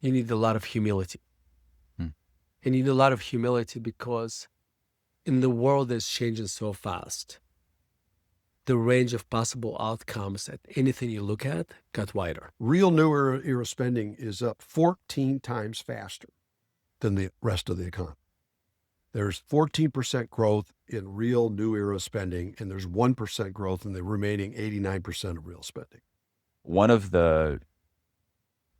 you need a lot of humility. Hmm. And you need a lot of humility because in the world that's changing so fast, the range of possible outcomes at anything you look at got wider. Real new era spending is up 14 times faster than the rest of the economy. There's 14% growth in real new era spending, and there's 1% growth in the remaining 89% of real spending. One of the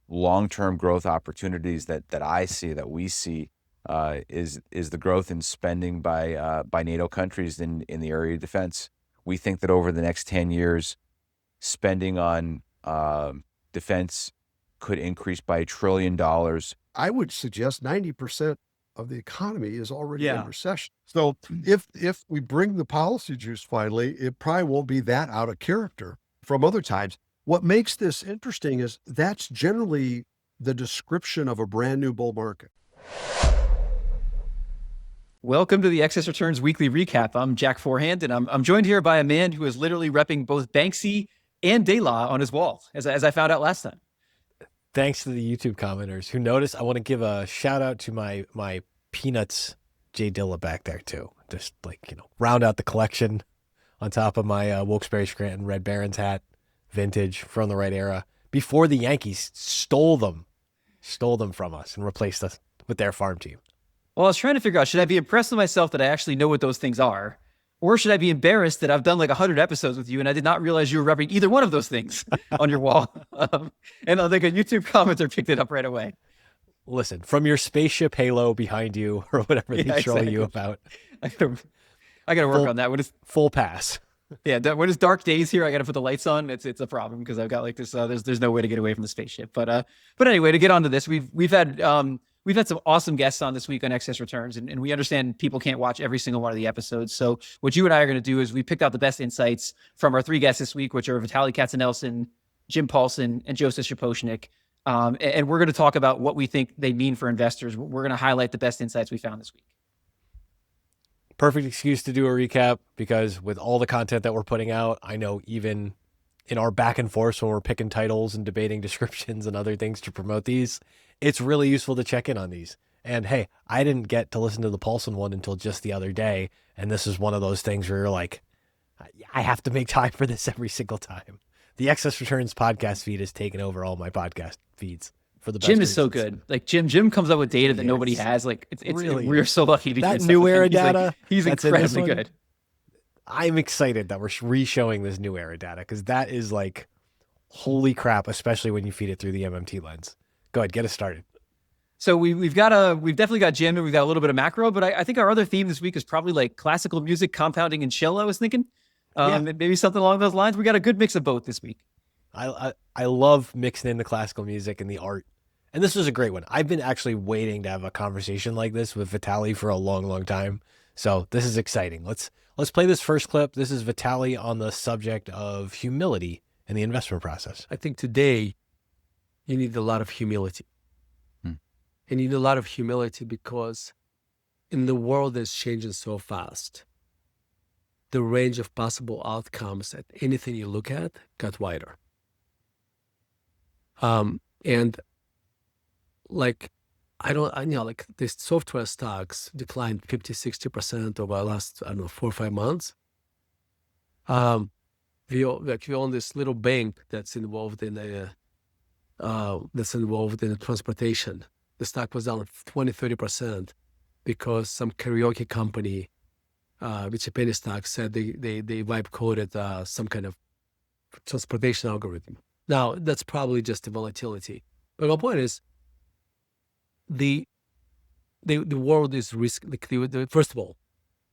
long-term growth opportunities that I see, that we see, is the growth in spending by NATO countries in the area of defense. We think that over the next 10 years, spending on defense could increase by $1 trillion. I would suggest 90% of the economy is already in Yeah. recession. So if we bring the policy juice finally, it probably won't be that out of character from other times. What makes this interesting is that's generally the description of a brand new bull market. Welcome to the Excess Returns Weekly Recap. I'm Jack Forehand, and I'm joined here by a man who is literally repping both Banksy and Daylaw on his wall, as I found out last time. Thanks to the YouTube commenters who noticed. I want to give a shout out to my Peanuts J Dilla back there too. Just round out the collection on top of my Wilkes-Barre Scranton Red Barons hat, vintage from the right era, before the Yankees stole them from us and replaced us with their farm team. Well, I was trying to figure out, should I be impressed with myself that I actually know what those things are? Or should I be embarrassed that I've done like 100 episodes with you and I did not realize you were repping either one of those things on your wall? And I think a YouTube commenter picked it up right away. Listen, from your spaceship halo behind you or whatever they troll you about. I gotta work on that. When it's full pass. Yeah, when it's dark days here, I gotta put the lights on. It's a problem because I've got like this. There's no way to get away from the spaceship. But anyway, to get onto this, we've had some awesome guests on this week on Excess Returns, and we understand people can't watch every single one of the episodes. So what you and I are going to do is we picked out the best insights from our three guests this week, which are Vitaliy Katsenelson, Jim Paulsen, and Joseph Shaposhnik. And we're going to talk about what we think they mean for investors. We're going to highlight the best insights we found this week. Perfect excuse to do a recap, because with all the content that we're putting out, I know even in our back and forth when we're picking titles and debating descriptions and other things to promote these, it's really useful to check in on these. And hey, I didn't get to listen to the Paulsen one until just the other day. And this is one of those things where you're like, I have to make time for this every single time. The Excess Returns podcast feed has taken over all my podcast feeds for the best Jim is so reasons. good. Like Jim comes up with data that nobody has. Like Really, we're so lucky to be that new era data. He's incredibly good. I'm excited that we're re-showing this new era data, because that is like, holy crap, especially when you feed it through the MMT lens. Go ahead, get us started. So we've definitely got Jim, and we've got a little bit of macro, but I think our other theme this week is probably like classical music, compounding, and chill. I was thinking, maybe something along those lines. We got a good mix of both this week. I love mixing in the classical music and the art, and this was a great one. I've been actually waiting to have a conversation like this with Vitaliy for a long, long time. So this is exciting. Let's play this first clip. This is Vitaliy on the subject of humility in the investment process. I think today you need a lot of humility. And you need a lot of humility because in the world that's changing so fast, the range of possible outcomes at anything you look at got wider. And like, like these software stocks declined 50-60% over the last, 4 or 5 months. We own this little bank that's involved in transportation. The stock was down 20-30% because some karaoke company, which a penny stock, said they vibe coded some kind of transportation algorithm. Now that's probably just the volatility. But my point is, the world is first of all,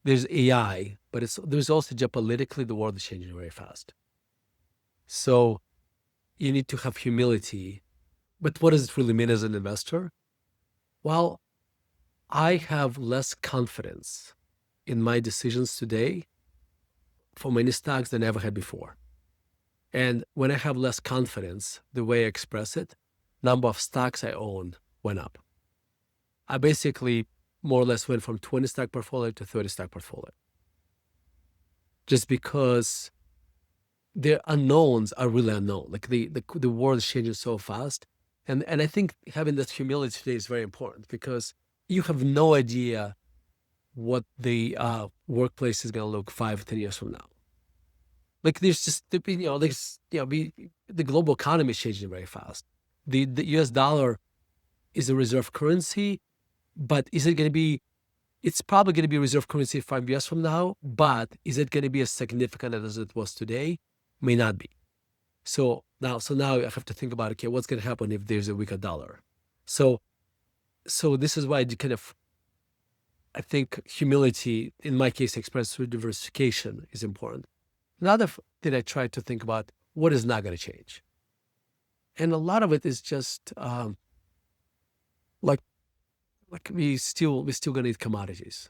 there's AI, but there's also geopolitically, the world is changing very fast. So you need to have humility. But what does it really mean as an investor? Well, I have less confidence in my decisions today for many stocks than I ever had before. And when I have less confidence, the way I express it, number of stocks I own went up. I basically more or less went from 20 stock portfolio to 30 stock portfolio. Just because the unknowns are really unknown. Like the world is changing so fast, And I think having that humility today is very important because you have no idea what the workplace is going to look 5-10 years from now. Like there's just, the global economy is changing very fast. The US dollar is a reserve currency, but is it going to be, it's probably going to be a reserve currency 5 years from now, but is it going to be as significant as it was today? May not be. So now I have to think about, okay, what's going to happen if there's a weaker dollar? So this is why I think humility, in my case, expressed through diversification, is important. Another thing I try to think about, what is not going to change? And a lot of it is just like we still going to need commodities.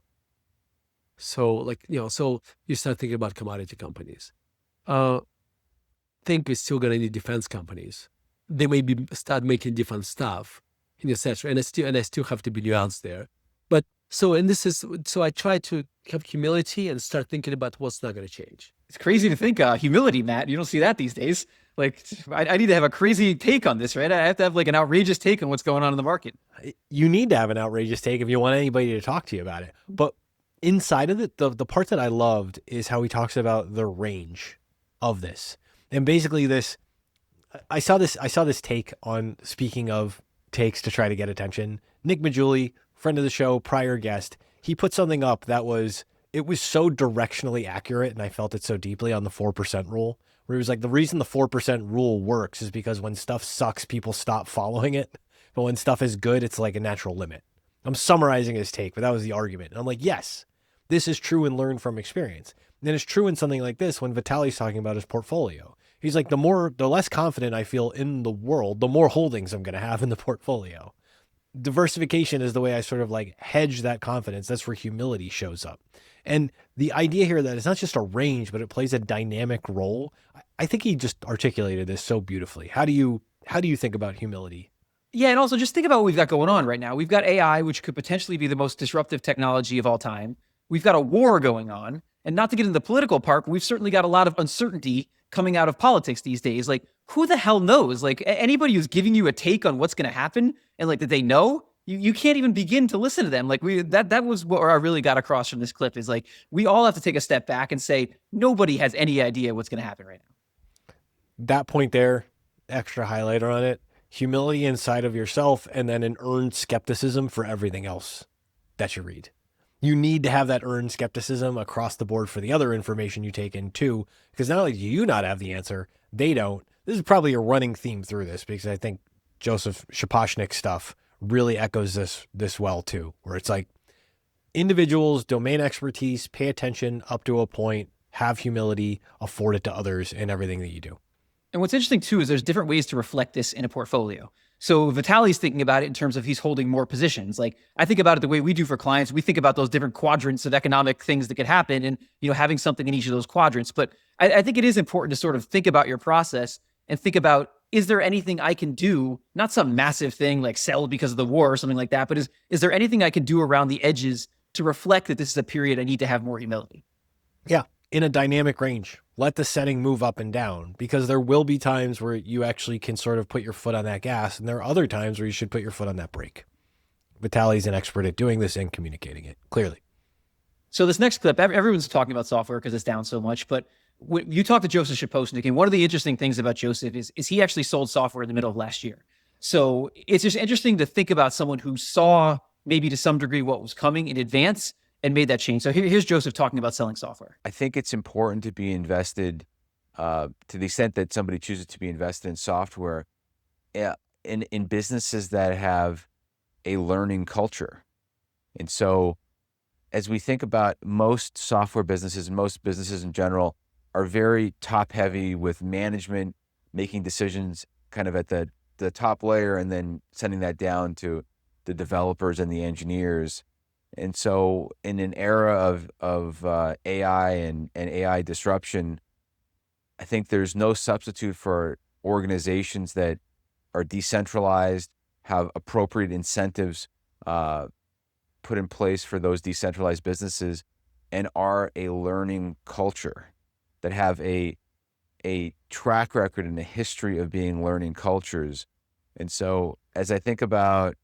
So so you start thinking about commodity companies. Think we're still going to need defense companies. They may start making different stuff, etc. And I still have to be nuanced there. But so I try to have humility and start thinking about what's not going to change. It's crazy to think humility, Matt. You don't see that these days. Like, I need to have a crazy take on this, right? I have to have like an outrageous take on what's going on in the market. You need to have an outrageous take if you want anybody to talk to you about it. But inside of it, the part that I loved is how he talks about the range of this. And basically I saw this take on, speaking of takes to try to get attention. Nick Majuli, friend of the show, prior guest, he put something up that was so directionally accurate, and I felt it so deeply, on the 4% rule, where he was like, the reason the 4% rule works is because when stuff sucks, people stop following it. But when stuff is good, it's like a natural limit. I'm summarizing his take, but that was the argument. And I'm like, yes, this is true and learned from experience. And it's true in something like this when Vitaly's talking about his portfolio. He's like, the less confident I feel in the world, the more holdings I'm going to have in the portfolio. Diversification is the way I sort of like hedge that confidence. That's where humility shows up. And the idea here that it's not just a range, but it plays a dynamic role. I think he just articulated this so beautifully. How do you think about humility? Yeah, and also just think about what we've got going on right now. We've got AI, which could potentially be the most disruptive technology of all time. We've got a war going on. And not to get into the political part, but we've certainly got a lot of uncertainty coming out of politics these days. Like, who the hell knows? Like, anybody who's giving you a take on what's going to happen and like that they know, you can't even begin to listen to them. Like that was what I really got across from this clip, is like, we all have to take a step back and say, nobody has any idea what's going to happen right now. That point there, extra highlighter on it, humility inside of yourself, and then an earned skepticism for everything else that you read. You need to have that earned skepticism across the board for the other information you take in too, because not only do you not have the answer, they don't. This is probably a running theme through this, because I think Joseph Shaposhnik stuff really echoes this well too, where it's like individuals, domain expertise, pay attention up to a point, have humility, afford it to others in everything that you do. And what's interesting too is there's different ways to reflect this in a portfolio. So Vitaly's thinking about it in terms of he's holding more positions. Like, I think about it the way we do for clients. We think about those different quadrants of economic things that could happen and, having something in each of those quadrants. But I think it is important to sort of think about your process and think about, is there anything I can do, not some massive thing like sell because of the war or something like that, but is there anything I can do around the edges to reflect that this is a period I need to have more humility? Yeah, in a dynamic range. Let the setting move up and down, because there will be times where you actually can sort of put your foot on that gas, and there are other times where you should put your foot on that brake. Vitaly's an expert at doing this and communicating it clearly. So this next clip, everyone's talking about software because it's down so much, but when you talk to Joseph Shaposhnik, and one of the interesting things about Joseph is he actually sold software in the middle of last year. So it's just interesting to think about someone who saw maybe to some degree what was coming in advance and made that change. So here's Joseph talking about selling software. I think it's important to be invested, to the extent that somebody chooses to be invested in software, in businesses that have a learning culture. And so as we think about most software businesses and most businesses in general are very top heavy with management making decisions kind of at the top layer and then sending that down to the developers and the engineers. And so in an era of AI and AI disruption, I think there's no substitute for organizations that are decentralized, have appropriate incentives put in place for those decentralized businesses, and are a learning culture, that have a track record and a history of being learning cultures. And so as I think about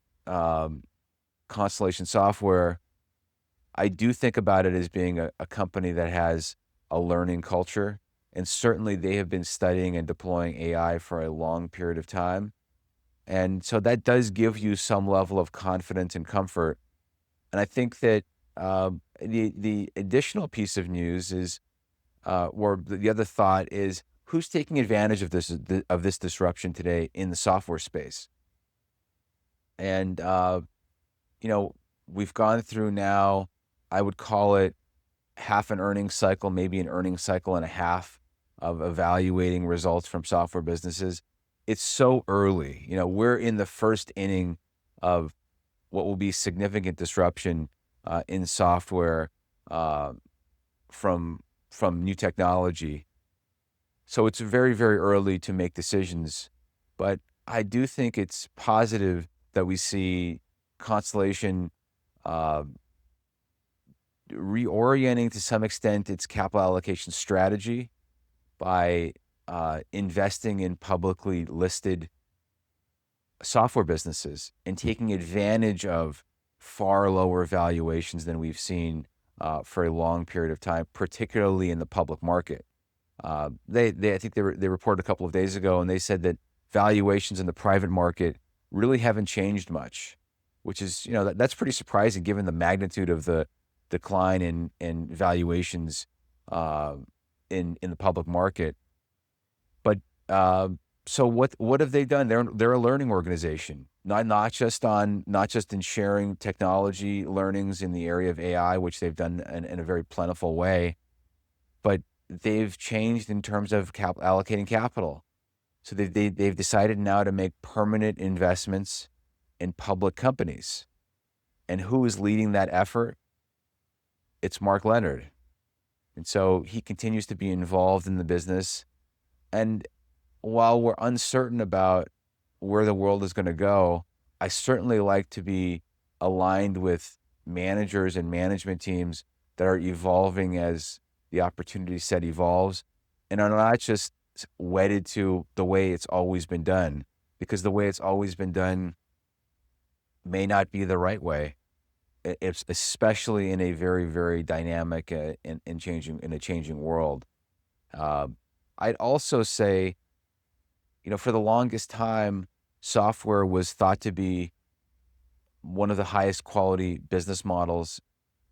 Constellation Software, I do think about it as being a company that has a learning culture. And certainly they have been studying and deploying AI for a long period of time. And so that does give you some level of confidence and comfort. And I think that the additional piece of news is, or the other thought is, who's taking advantage of this disruption today in the software space? And we've gone through now, I would call it half an earnings cycle, maybe an earnings cycle and a half of evaluating results from software businesses. It's so early. We're in the first inning of what will be significant disruption in software from new technology. So it's very, very early to make decisions. But I do think it's positive that we see Constellation reorienting to some extent its capital allocation strategy by investing in publicly listed software businesses and taking advantage of far lower valuations than we've seen for a long period of time, particularly in the public market. I think they reported a couple of days ago, and they said that valuations in the private market really haven't changed much, which is, that's pretty surprising given the magnitude of the decline in valuations in the public market. But so what have they done? They're a learning organization, not just in sharing technology learnings in the area of AI, which they've done in a very plentiful way, but they've changed in terms of allocating capital. So they've decided now to make permanent investments in public companies. And who is leading that effort? It's Mark Leonard. And so he continues to be involved in the business. And while we're uncertain about where the world is going to go, I certainly like to be aligned with managers and management teams that are evolving as the opportunity set evolves and are not just wedded to the way it's always been done, because the way it's always been done may not be the right way. It's especially in a very, very dynamic and changing world. I'd also say, for the longest time, software was thought to be one of the highest quality business models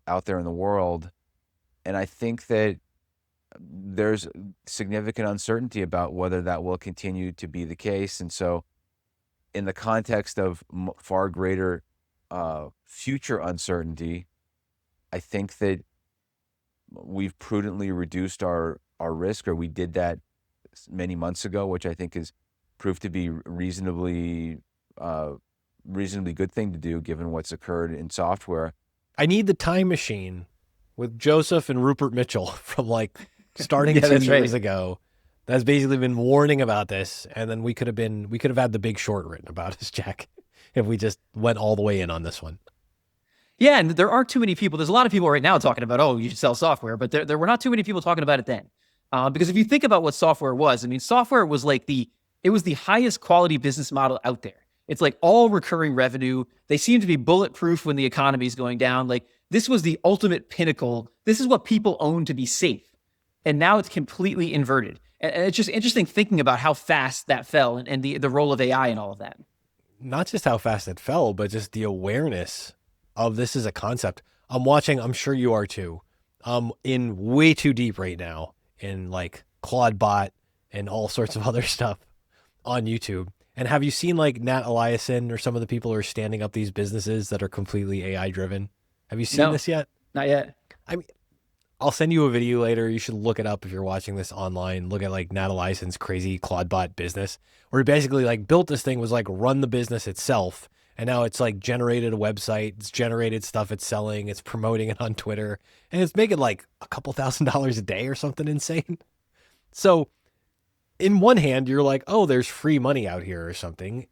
out there in the world. And I think that there's significant uncertainty about whether that will continue to be the case. And so in the context of far greater future uncertainty, I think that we've prudently reduced our risk, or we did that many months ago, which I think has proved to be reasonably good thing to do given what's occurred in software. I need the time machine with Joseph and Rupert Mitchell from starting 2 years ago. That's basically been warning about this, and then we could have had The Big Short written about us, Jack, if we just went all the way in on this one. Yeah, and there aren't too many people. There's a lot of people right now talking about, oh, you should sell software, but there were not too many people talking about it then. Because if you think about what software was, software was it was the highest quality business model out there. It's all recurring revenue. They seem to be bulletproof when the economy is going down. This was the ultimate pinnacle. This is what people own to be safe. And now it's completely inverted. And it's just interesting thinking about how fast that fell and the role of AI and all of that. Not just how fast it fell, but just the awareness of this as a concept. I'm sure you are too, in way too deep right now in Claude Bot and all sorts of other stuff on YouTube. And have you seen Nat Eliason or some of the people who are standing up these businesses that are completely AI driven? Have you seen this yet? Not yet. I'll send you a video later. You should look it up if you're watching this online. Look at Nat Eliason's crazy Claude Bot business, where he basically built this thing, was run the business itself. And now it's generated a website, it's generated stuff it's selling, it's promoting it on Twitter, and it's making a couple $1,000s a day or something insane. So in one hand, you're oh, there's free money out here or something.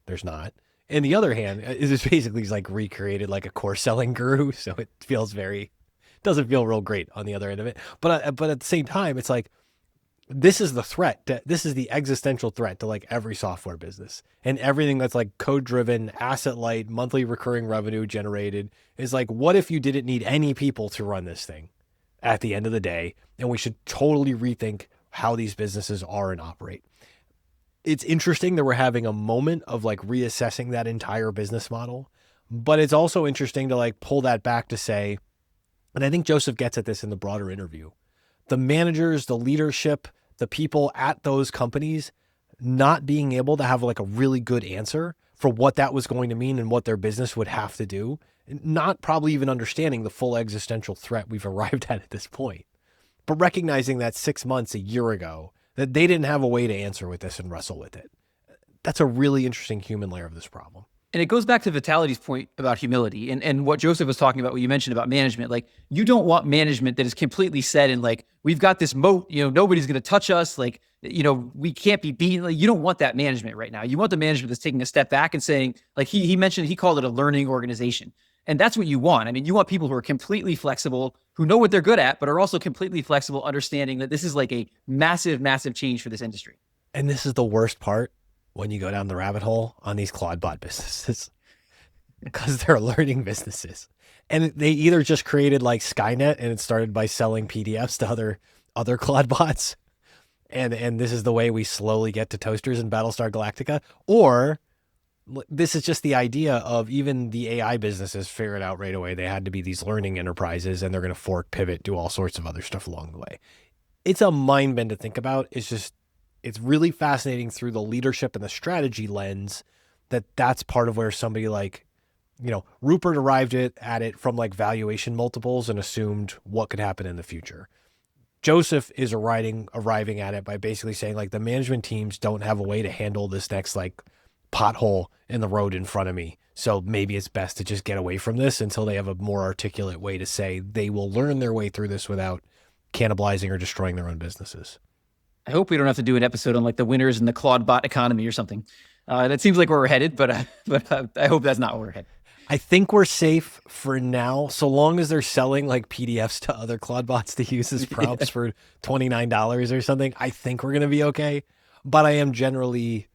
There's not. And the other hand is it's basically recreated a course selling guru. So it feels doesn't feel real great on the other end of it. But at the same time, it's this is the threat. This is the existential threat to like every software business, and everything that's like code driven, asset light, monthly recurring revenue generated is like, what if you didn't need any people to run this thing at the end of the day? And we should totally rethink how these businesses are and operate. It's interesting that we're having a moment of like reassessing that entire business model, but it's also interesting to like pull that back to say, and I think Joseph gets at this in the broader interview, the managers, the leadership, the people at those companies not being able to have like a really good answer for what that was going to mean and what their business would have to do, not probably even understanding the full existential threat we've arrived at this point, but recognizing that 6 months, a year ago, that they didn't have a way to answer with this and wrestle with it. That's a really interesting human layer of this problem. And it goes back to Vitality's point about humility and what Joseph was talking about, what you mentioned about management. Like, you don't want management that is completely set in like, we've got this moat, nobody's going to touch us. Like, we can't be beaten. Like, you don't want that management right now. You want the management that's taking a step back and saying, like he mentioned, he called it a learning organization. And that's what you want. I mean, you want people who are completely flexible, who know what they're good at, but are also completely flexible, understanding that this is like a massive, massive change for this industry. And this is the worst part when you go down the rabbit hole on these Claude-bot businesses, because they're learning businesses. And they either just created like Skynet and it started by selling PDFs to other Claude-bots. And this is the way we slowly get to toasters in Battlestar Galactica. Or this is just the idea of even the AI businesses figured out right away they had to be these learning enterprises, and they're going to fork, pivot, do all sorts of other stuff along the way. It's a mind bend to think about. It's really fascinating through the leadership and the strategy lens that's part of where somebody like, Rupert arrived at it from like valuation multiples and assumed what could happen in the future. Joseph is arriving at it by basically saying like, the management teams don't have a way to handle this next like pothole in the road in front of me. So maybe it's best to just get away from this until they have a more articulate way to say they will learn their way through this without cannibalizing or destroying their own businesses. I hope we don't have to do an episode on like the winners in the Claude bot economy or something. That seems like where we're headed, but I hope that's not where we're headed. I think we're safe for now, so long as they're selling like PDFs to other Claude bots to use as prompts for $29 or something. I think we're going to be okay. But I am generally,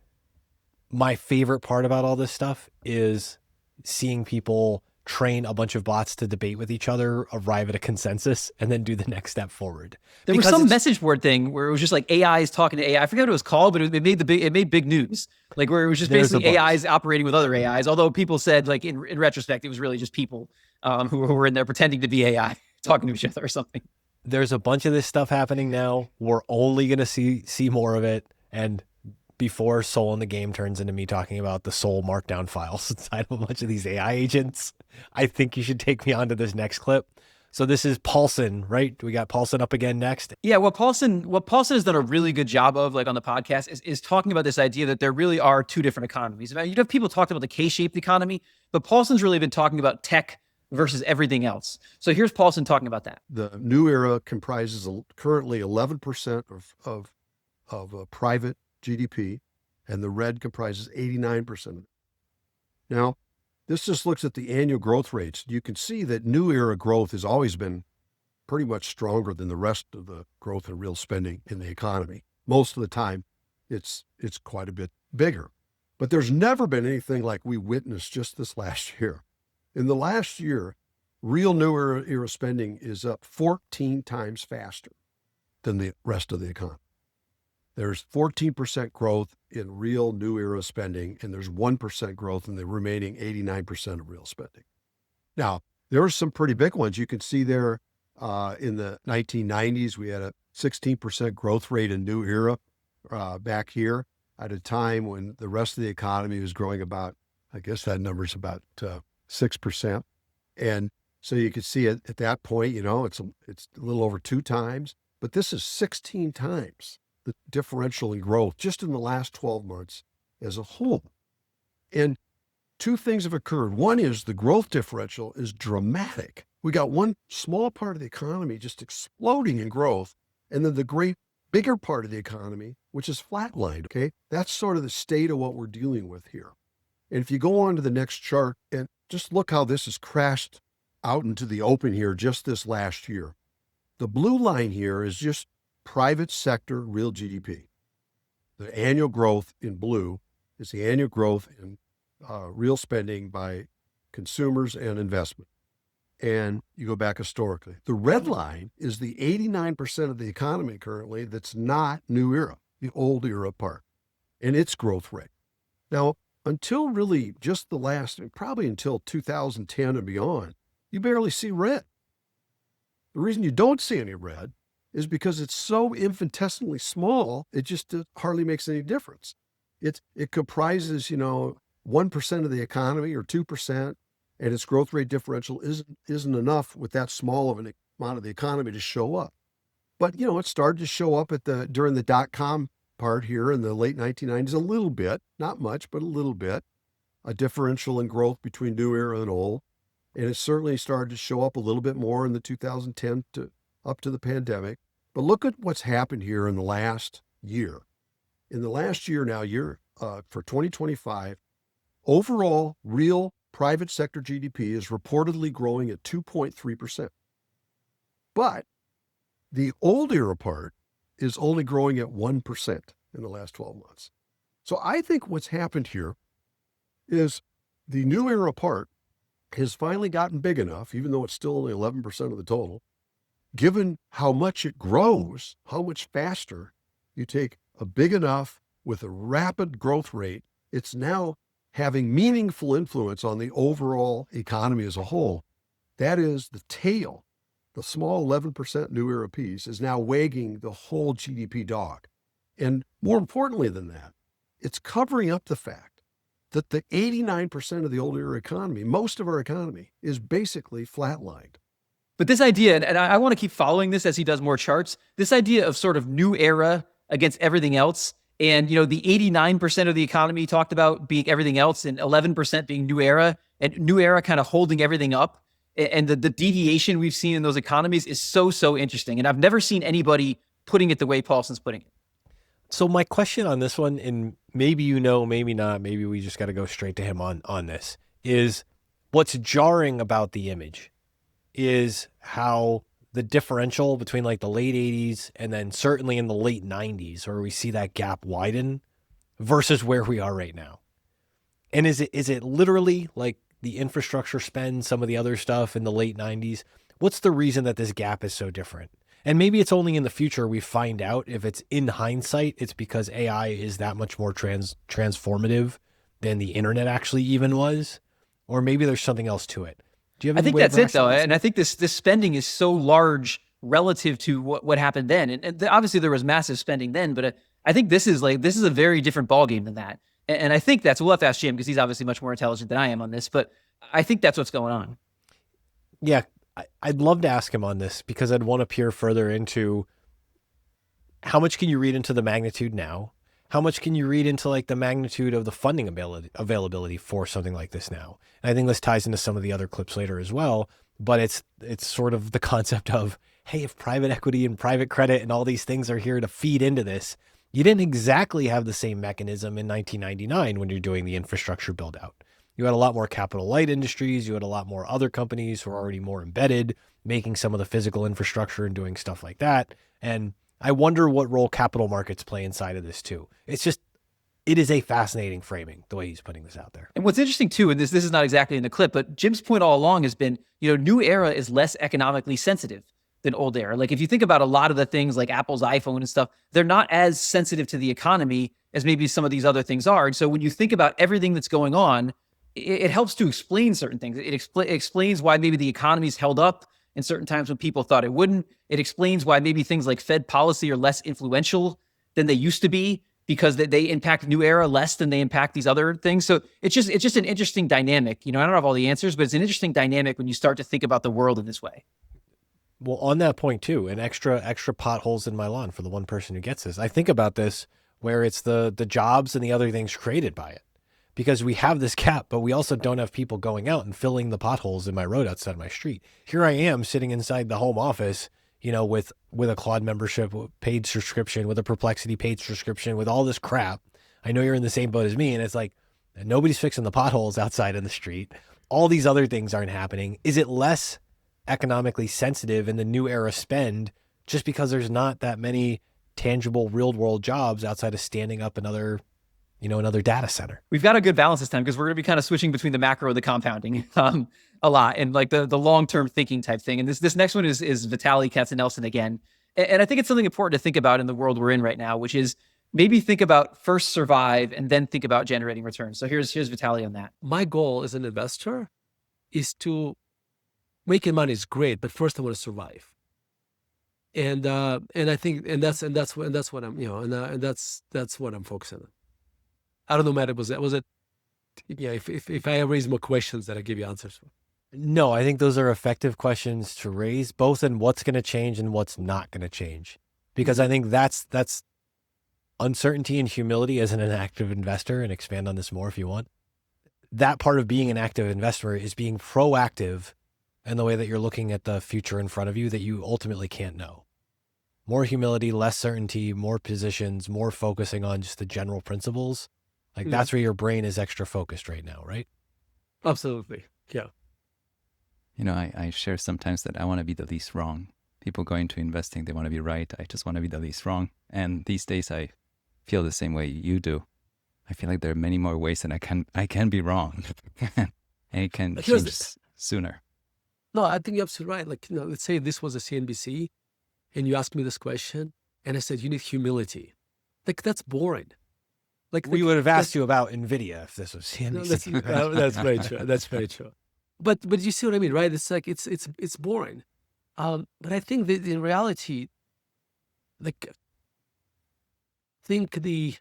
my favorite part about all this stuff is seeing people train a bunch of bots to debate with each other, arrive at a consensus, and then do the next step forward. There was some message board thing where it was just like AI is talking to AI. I forget what it was called, but it made big news. Like, where it was just basically AIs operating with other AIs. Although people said, like, in retrospect, it was really just people who were in there pretending to be AI talking to each other or something. There's a bunch of this stuff happening now. We're only going to see more of it. And before Soul in the Game turns into me talking about the Soul markdown files inside of a bunch of these AI agents, I think you should take me on to this next clip. So this is Paulsen, right? We got Paulsen up again next. Yeah, what Paulsen has done a really good job of, like on the podcast, is talking about this idea that there really are two different economies. You have people talked about the K-shaped economy, but Paulsen's really been talking about tech versus everything else. So here's Paulsen talking about that. The new era comprises currently 11% of private GDP, and the red comprises 89% of it. Now, this just looks at the annual growth rates. You can see that new era growth has always been pretty much stronger than the rest of the growth in real spending in the economy. Most of the time, it's quite a bit bigger. But there's never been anything like we witnessed just this last year. In the last year, real new era spending is up 14 times faster than the rest of the economy. There's 14% growth in real new era spending, and there's 1% growth in the remaining 89% of real spending. Now, there are some pretty big ones. You can see there in the 1990s, we had a 16% growth rate in new era back here at a time when the rest of the economy was growing about, I guess that number's about 6%. And so you could see it at that point, it's a little over 2 times, but this is 16 times the differential in growth just in the last 12 months as a whole. And 2 things have occurred. One is the growth differential is dramatic. We got one small part of the economy just exploding in growth, and then the great bigger part of the economy, which is flatlined, okay? That's sort of the state of what we're dealing with here. And if you go on to the next chart and just look how this has crashed out into the open here just this last year. The blue line here is just private sector real GDP. The annual growth in blue is the annual growth in real spending by consumers and investment. And you go back historically. The red line is the 89% of the economy currently that's not new era, the old era part, and its growth rate. Now, until really just the last, probably until 2010 and beyond, you barely see red. The reason you don't see any red is because it's so infinitesimally small, it just hardly makes any difference. It comprises, 1% of the economy or 2%, and its growth rate differential isn't enough with that small of an amount of the economy to show up. But, it started to show up during the dot-com part here in the late 1990s a little bit, not much, but a little bit, a differential in growth between new era and old. And it certainly started to show up a little bit more in the 2010 up to the pandemic. But look at what's happened here in the last year. In the last year now, for 2025, overall real private sector GDP is reportedly growing at 2.3%. But the old era part is only growing at 1% in the last 12 months. So I think what's happened here is the new era part has finally gotten big enough, even though it's still only 11% of the total, given how much it grows, how much faster you take a big enough with a rapid growth rate, it's now having meaningful influence on the overall economy as a whole. That is the tail, the small 11% new era piece is now wagging the whole GDP dog. And more importantly than that, it's covering up the fact that the 89% of the old era economy, most of our economy, is basically flatlined. But this idea, and I want to keep following this as he does more charts, this idea of sort of new era against everything else, and the 89% of the economy he talked about being everything else and 11% being new era, and new era kind of holding everything up. And the deviation we've seen in those economies is so interesting. And I've never seen anybody putting it the way Paulsen's putting it. So my question on this one, and maybe maybe not, maybe we just got to go straight to him on this, is what's jarring about the image is how the differential between like the late 80s and then certainly in the late 90s where we see that gap widen versus where we are right now. And is it literally like the infrastructure spend, some of the other stuff in the late 90s? What's the reason that this gap is so different? And maybe it's only in the future we find out if it's in hindsight, it's because AI is that much more transformative than the internet actually even was, or maybe there's something else to it. Do you have? I think that's it though, and I think this spending is so large relative to what happened then, and obviously there was massive spending then, but I think this is a very different ballgame than that, and I think we'll have to ask Jim because he's obviously much more intelligent than I am on this, but I think that's what's going on. Yeah. I'd love to ask him on this because I'd want to peer further into how much can you read into the magnitude now? How much can you read into like the magnitude of the funding availability for something like this now? And I think this ties into some of the other clips later as well, but it's sort of the concept of, hey, if private equity and private credit and all these things are here to feed into this, you didn't exactly have the same mechanism in 1999 when you're doing the infrastructure build out. You had a lot more capital light industries. You had a lot more other companies who are already more embedded, making some of the physical infrastructure and doing stuff like that. And I wonder what role capital markets play inside of this too. It is a fascinating framing, the way he's putting this out there. And what's interesting too, and this is not exactly in the clip, but Jim's point all along has been, new era is less economically sensitive than old era. Like if you think about a lot of the things like Apple's iPhone and stuff, they're not as sensitive to the economy as maybe some of these other things are. And so when you think about everything that's going on, it helps to explain certain things. It explains why maybe the economy's held up in certain times when people thought it wouldn't. It explains why maybe things like Fed policy are less influential than they used to be because they impact new era less than they impact these other things. So it's just an interesting dynamic. I don't have all the answers, but it's an interesting dynamic when you start to think about the world in this way. Well, on that point too, an extra potholes in my lawn for the one person who gets this. I think about this where it's the jobs and the other things created by it. Because we have this gap, but we also don't have people going out and filling the potholes in my road outside my street. Here I am sitting inside the home office, with a Claude membership, paid subscription, with a Perplexity paid subscription, with all this crap. I know you're in the same boat as me, and it's like nobody's fixing the potholes outside in the street. All these other things aren't happening. Is it less economically sensitive in the new era spend just because there's not that many tangible real world jobs outside of standing up another data center. We've got a good balance this time because we're going to be kind of switching between the macro and the compounding a lot, and like the long-term thinking type thing. And this next one is Vitaliy Katsenelson again. And I think it's something important to think about in the world we're in right now, which is maybe think about first survive and then think about generating returns. So here's Vitaliy on that. My goal as an investor is to making money is great, but first I want to survive. And I think that's what I'm and that's what I'm focusing on. I don't know, Matt. Was it? Yeah. If I raise more questions, that I give you answers for. No, I think those are effective questions to raise, both in what's going to change and what's not going to change, because I think that's uncertainty and humility as an active investor. And expand on this more if you want. That part of being an active investor is being proactive in the way that you're looking at the future in front of you that you ultimately can't know. More humility, less certainty, more positions, more focusing on just the general principles. Like that's where your brain is extra focused right now, right? Absolutely. Yeah. I share sometimes that I want to be the least wrong. People go into investing, they want to be right. I just want to be the least wrong. And these days I feel the same way you do. I feel like there are many more ways that I can be wrong. And it can change sooner. No, I think you're absolutely right. Like, let's say this was a CNBC and you asked me this question and I said, you need humility. Like, that's boring. Like we would have asked you about NVIDIA if this was CNBC. No, that's very true. That's very true. But you see what I mean, right? It's like it's boring. But I think that in reality, like, think the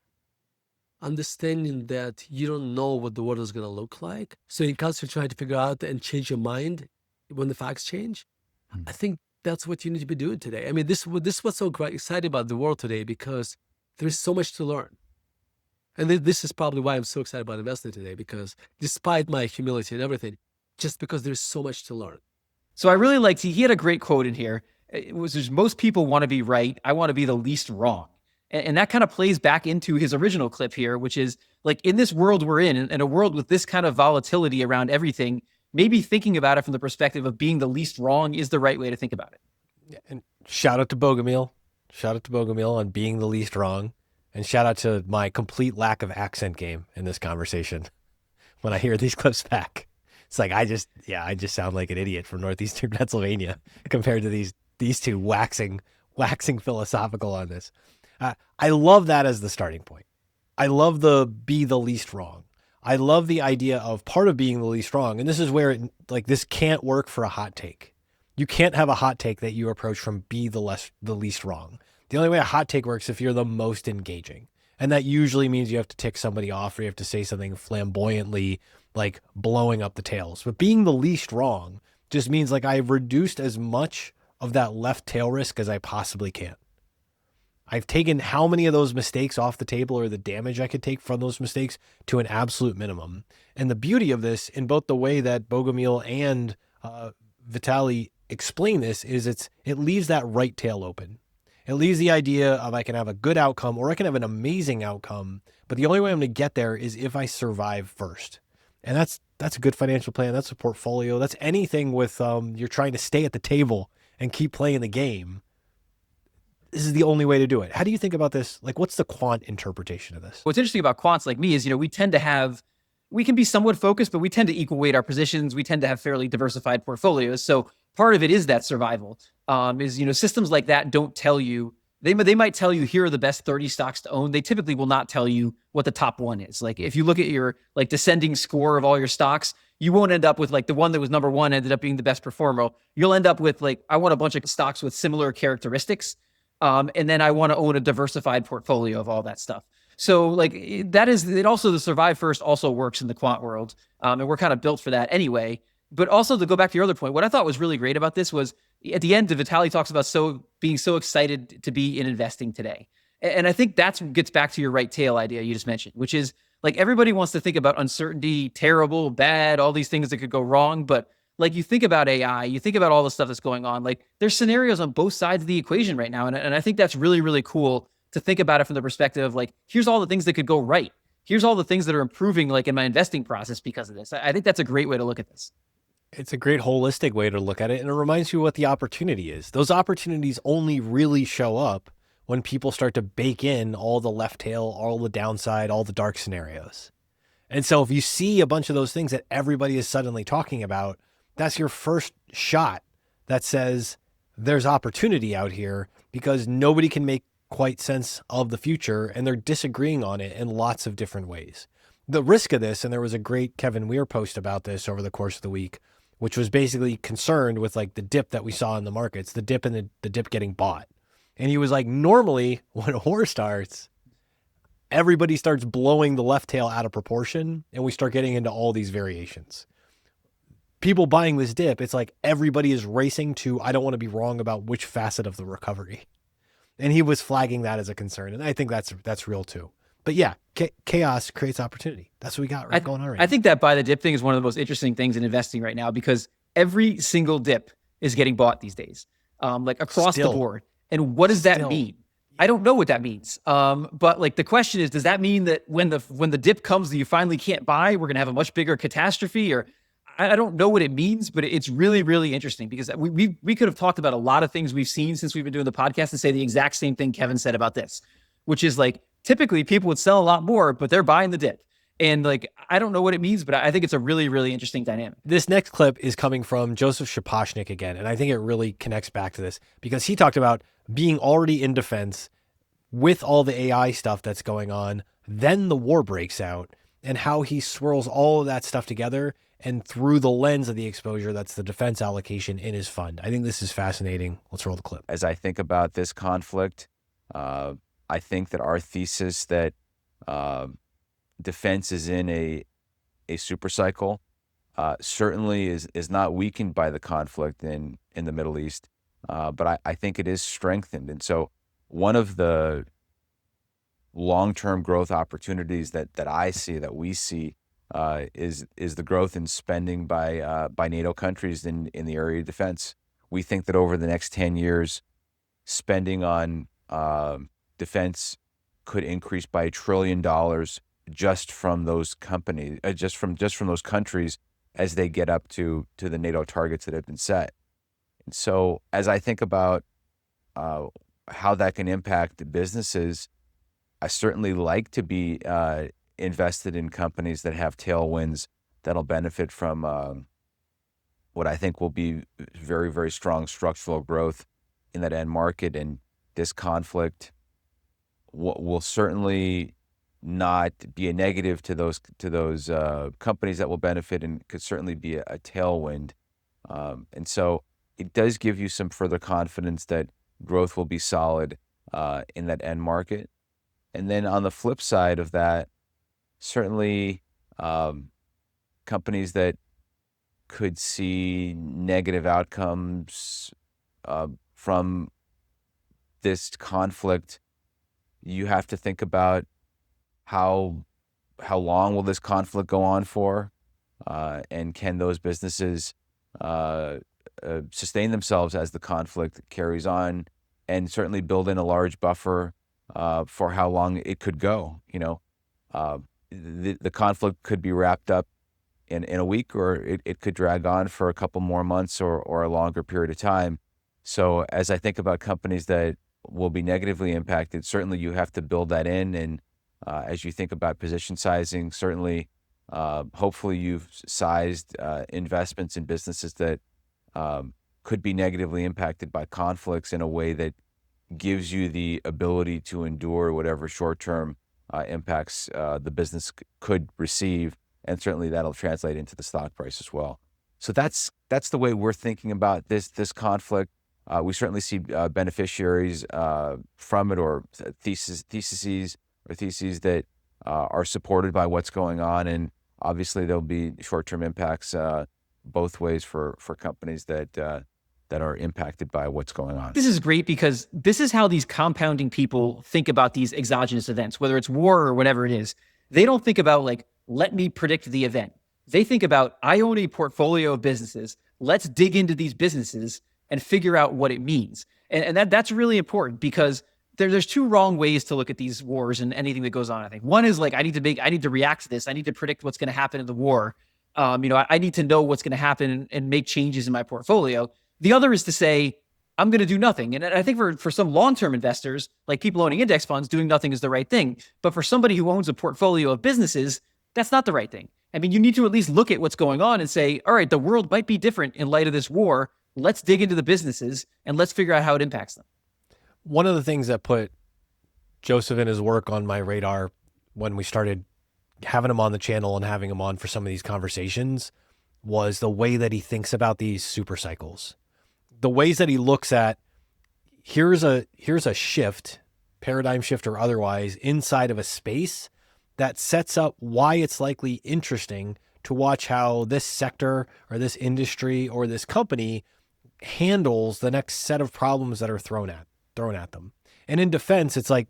understanding that you don't know what the world is going to look like. So in constantly trying to figure out and change your mind when the facts change, I think that's what you need to be doing today. I mean, this is what's so great, exciting about the world today, because there's so much to learn. And this is probably why I'm so excited about investing today, because despite my humility and everything, just because there's so much to learn. So I really liked, he had a great quote in here. It was, most people want to be right. I want to be the least wrong. And that kind of plays back into his original clip here, which is like, in this world we're in a world with this kind of volatility around everything, maybe thinking about it from the perspective of being the least wrong is the right way to think about it. Yeah, and shout out to Bogomil. Shout out to Bogomil on being the least wrong. And shout out to my complete lack of accent game in this conversation. When I hear these clips back, it's like, I just sound like an idiot from Northeastern Pennsylvania compared to these two waxing philosophical on this. I love that as the starting point. I love the be the least wrong. I love the idea of part of being the least wrong. And this is where this can't work for a hot take. You can't have a hot take that you approach from be the least wrong. The only way a hot take works if you're the most engaging. And that usually means you have to tick somebody off or you have to say something flamboyantly, like blowing up the tails. But being the least wrong just means like I've reduced as much of that left tail risk as I possibly can. I've taken how many of those mistakes off the table or the damage I could take from those mistakes to an absolute minimum. And the beauty of this, in both the way that Bogomil and Vitaliy explain this, is it leaves that right tail open. It leaves the idea of I can have a good outcome or I can have an amazing outcome, but the only way I'm going to get there is if I survive first. And that's a good financial plan. That's a portfolio. That's anything with you're trying to stay at the table and keep playing the game. This is the only way to do it. How do you think about this? Like, what's the quant interpretation of this? What's interesting about quants like me is, we can be somewhat focused, but we tend to equal weight our positions. We tend to have fairly diversified portfolios. So part of it is that survival. Systems like that don't tell you, they might tell you, here are the best 30 stocks to own. They typically will not tell you what the top one is. Like, if you look at your like descending score of all your stocks, you won't end up with like the one that was number one ended up being the best performer. You'll end up with like, I want a bunch of stocks with similar characteristics. And then I want to own a diversified portfolio of all that stuff. So like that is it. Also, the survive first also works in the quant world. And we're kind of built for that anyway. But also, to go back to your other point, what I thought was really great about this was at the end, Vitaliy talks about being so excited to be in investing today. And I think that gets back to your right tail idea you just mentioned, which is like everybody wants to think about uncertainty, terrible, bad, all these things that could go wrong. But like you think about AI, you think about all the stuff that's going on, like there's scenarios on both sides of the equation right now. And I think that's really, really cool to think about it from the perspective of like, here's all the things that could go right. Here's all the things that are improving like in my investing process because of this. I think that's a great way to look at this. It's a great holistic way to look at it, and it reminds you what the opportunity is. Those opportunities only really show up when people start to bake in all the left tail, all the downside, all the dark scenarios. And so if you see a bunch of those things that everybody is suddenly talking about, that's your first shot that says there's opportunity out here, because nobody can make quite sense of the future and they're disagreeing on it in lots of different ways. The risk of this, and there was a great Kevin Weir post about this over the course of the week, which was basically concerned with like the dip that we saw in the markets, the dip and the dip getting bought. And he was like, normally when a war starts, everybody starts blowing the left tail out of proportion and we start getting into all these variations. People buying this dip, it's like everybody is racing to, I don't want to be wrong about which facet of the recovery. And he was flagging that as a concern. And I think that's real too. But yeah, chaos creates opportunity. That's what we got going on right now. I think that buy the dip thing is one of the most interesting things in investing right now, because every single dip is getting bought these days, like across the board. And what does that mean? I don't know what that means. But like the question is, does that mean that when the dip comes that you finally can't buy, we're going to have a much bigger catastrophe? Or I don't know what it means, but it's really, really interesting, because we could have talked about a lot of things we've seen since we've been doing the podcast and say the exact same thing Kevin said about this, which is like, typically people would sell a lot more, but they're buying the dip. And like, I don't know what it means, but I think it's a really, really interesting dynamic. This next clip is coming from Joseph Shaposhnik again. And I think it really connects back to this, because he talked about being already in defense with all the AI stuff that's going on. Then the war breaks out, and how he swirls all of that stuff together and through the lens of the exposure that's the defense allocation in his fund. I think this is fascinating. Let's roll the clip. As I think about this conflict, I think that our thesis that defense is in a supercycle certainly is not weakened by the conflict in the Middle East, but I think it is strengthened. And so one of the long-term growth opportunities that I see, that we see, is the growth in spending by NATO countries in the area of defense. We think that over the next 10 years, spending on defense could increase by $1 trillion just from those companies, just from those countries, as they get up to the NATO targets that have been set. And so, as I think about how that can impact businesses, I certainly like to be invested in companies that have tailwinds that'll benefit from what I think will be very, very strong structural growth in that end market. And this conflict will certainly not be a negative to those companies that will benefit, and could certainly be a tailwind. And so it does give you some further confidence that growth will be solid in that end market. And then on the flip side of that, certainly companies that could see negative outcomes from this conflict, you have to think about how long will this conflict go on for, and can those businesses sustain themselves as the conflict carries on, and certainly build in a large buffer for how long it could go. The conflict could be wrapped up in a week, or it could drag on for a couple more months or a longer period of time. So as I think about companies that will be negatively impacted, certainly you have to build that in. And as you think about position sizing, certainly, hopefully you've sized investments in businesses that could be negatively impacted by conflicts in a way that gives you the ability to endure whatever short-term impacts the business could receive, and certainly that'll translate into the stock price as well. So that's the way we're thinking about this conflict. We certainly see beneficiaries from it, or theses that are supported by what's going on, and obviously there'll be short-term impacts both ways for companies that are impacted by what's going on. This is great, because this is how these compounding people think about these exogenous events, whether it's war or whatever it is. They don't think about like, let me predict the event. They think about, I own a portfolio of businesses. Let's dig into these businesses and figure out what it means. And that's really important, because there's two wrong ways to look at these wars and anything that goes on. I think one is like, I need to react to this. I need to predict what's going to happen in the war. I need to know what's going to happen and make changes in my portfolio. The other is to say, I'm going to do nothing. And I think for some long-term investors, like people owning index funds, doing nothing is the right thing. But for somebody who owns a portfolio of businesses, that's not the right thing. I mean, you need to at least look at what's going on and say, all right, the world might be different in light of this war. Let's dig into the businesses and let's figure out how it impacts them. One of the things that put Joseph and his work on my radar when we started having him on the channel and having him on for some of these conversations was the way that he thinks about these super cycles. The ways that he looks at, here's a shift, paradigm shift or otherwise, inside of a space that sets up why it's likely interesting to watch how this sector or this industry or this company handles the next set of problems that are thrown at them. And in defense, it's like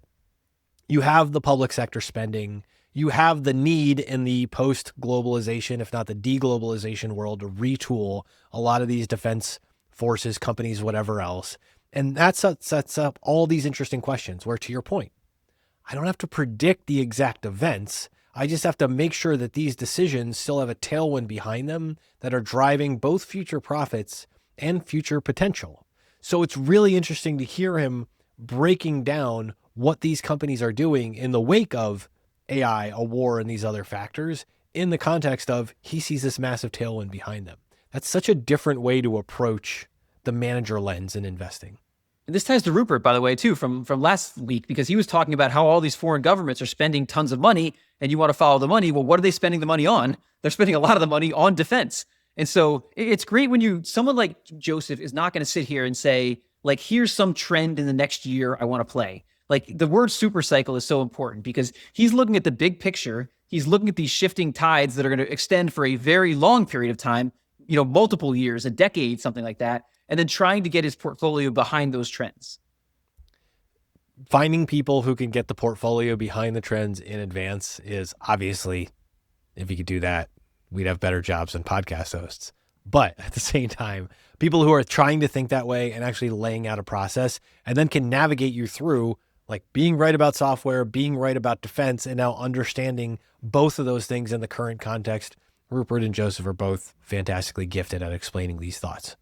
you have the public sector spending, you have the need in the post-globalization, if not the deglobalization world, to retool a lot of these defense forces, companies, whatever else. And that sets up all these interesting questions where, to your point, I don't have to predict the exact events. I just have to make sure that these decisions still have a tailwind behind them that are driving both future profits and future potential. So it's really interesting to hear him breaking down what these companies are doing in the wake of AI, a war, and these other factors in the context of he sees this massive tailwind behind them. That's such a different way to approach the manager lens in investing. And this ties to Rupert, by the way, too, from last week, because he was talking about how all these foreign governments are spending tons of money and you want to follow the money. Well, what are they spending the money on? They're spending a lot of the money on defense. And so it's great when someone like Joseph is not going to sit here and say, like, here's some trend in the next year I want to play. Like, the word super cycle is so important because he's looking at the big picture. He's looking at these shifting tides that are going to extend for a very long period of time, multiple years, a decade, something like that, and then trying to get his portfolio behind those trends. Finding people who can get the portfolio behind the trends in advance is obviously, if you could do that, we'd have better jobs than podcast hosts. But at the same time, people who are trying to think that way and actually laying out a process and then can navigate you through, like, being right about software, being right about defense, and now understanding both of those things in the current context. Rupert and Joseph are both fantastically gifted at explaining these thoughts.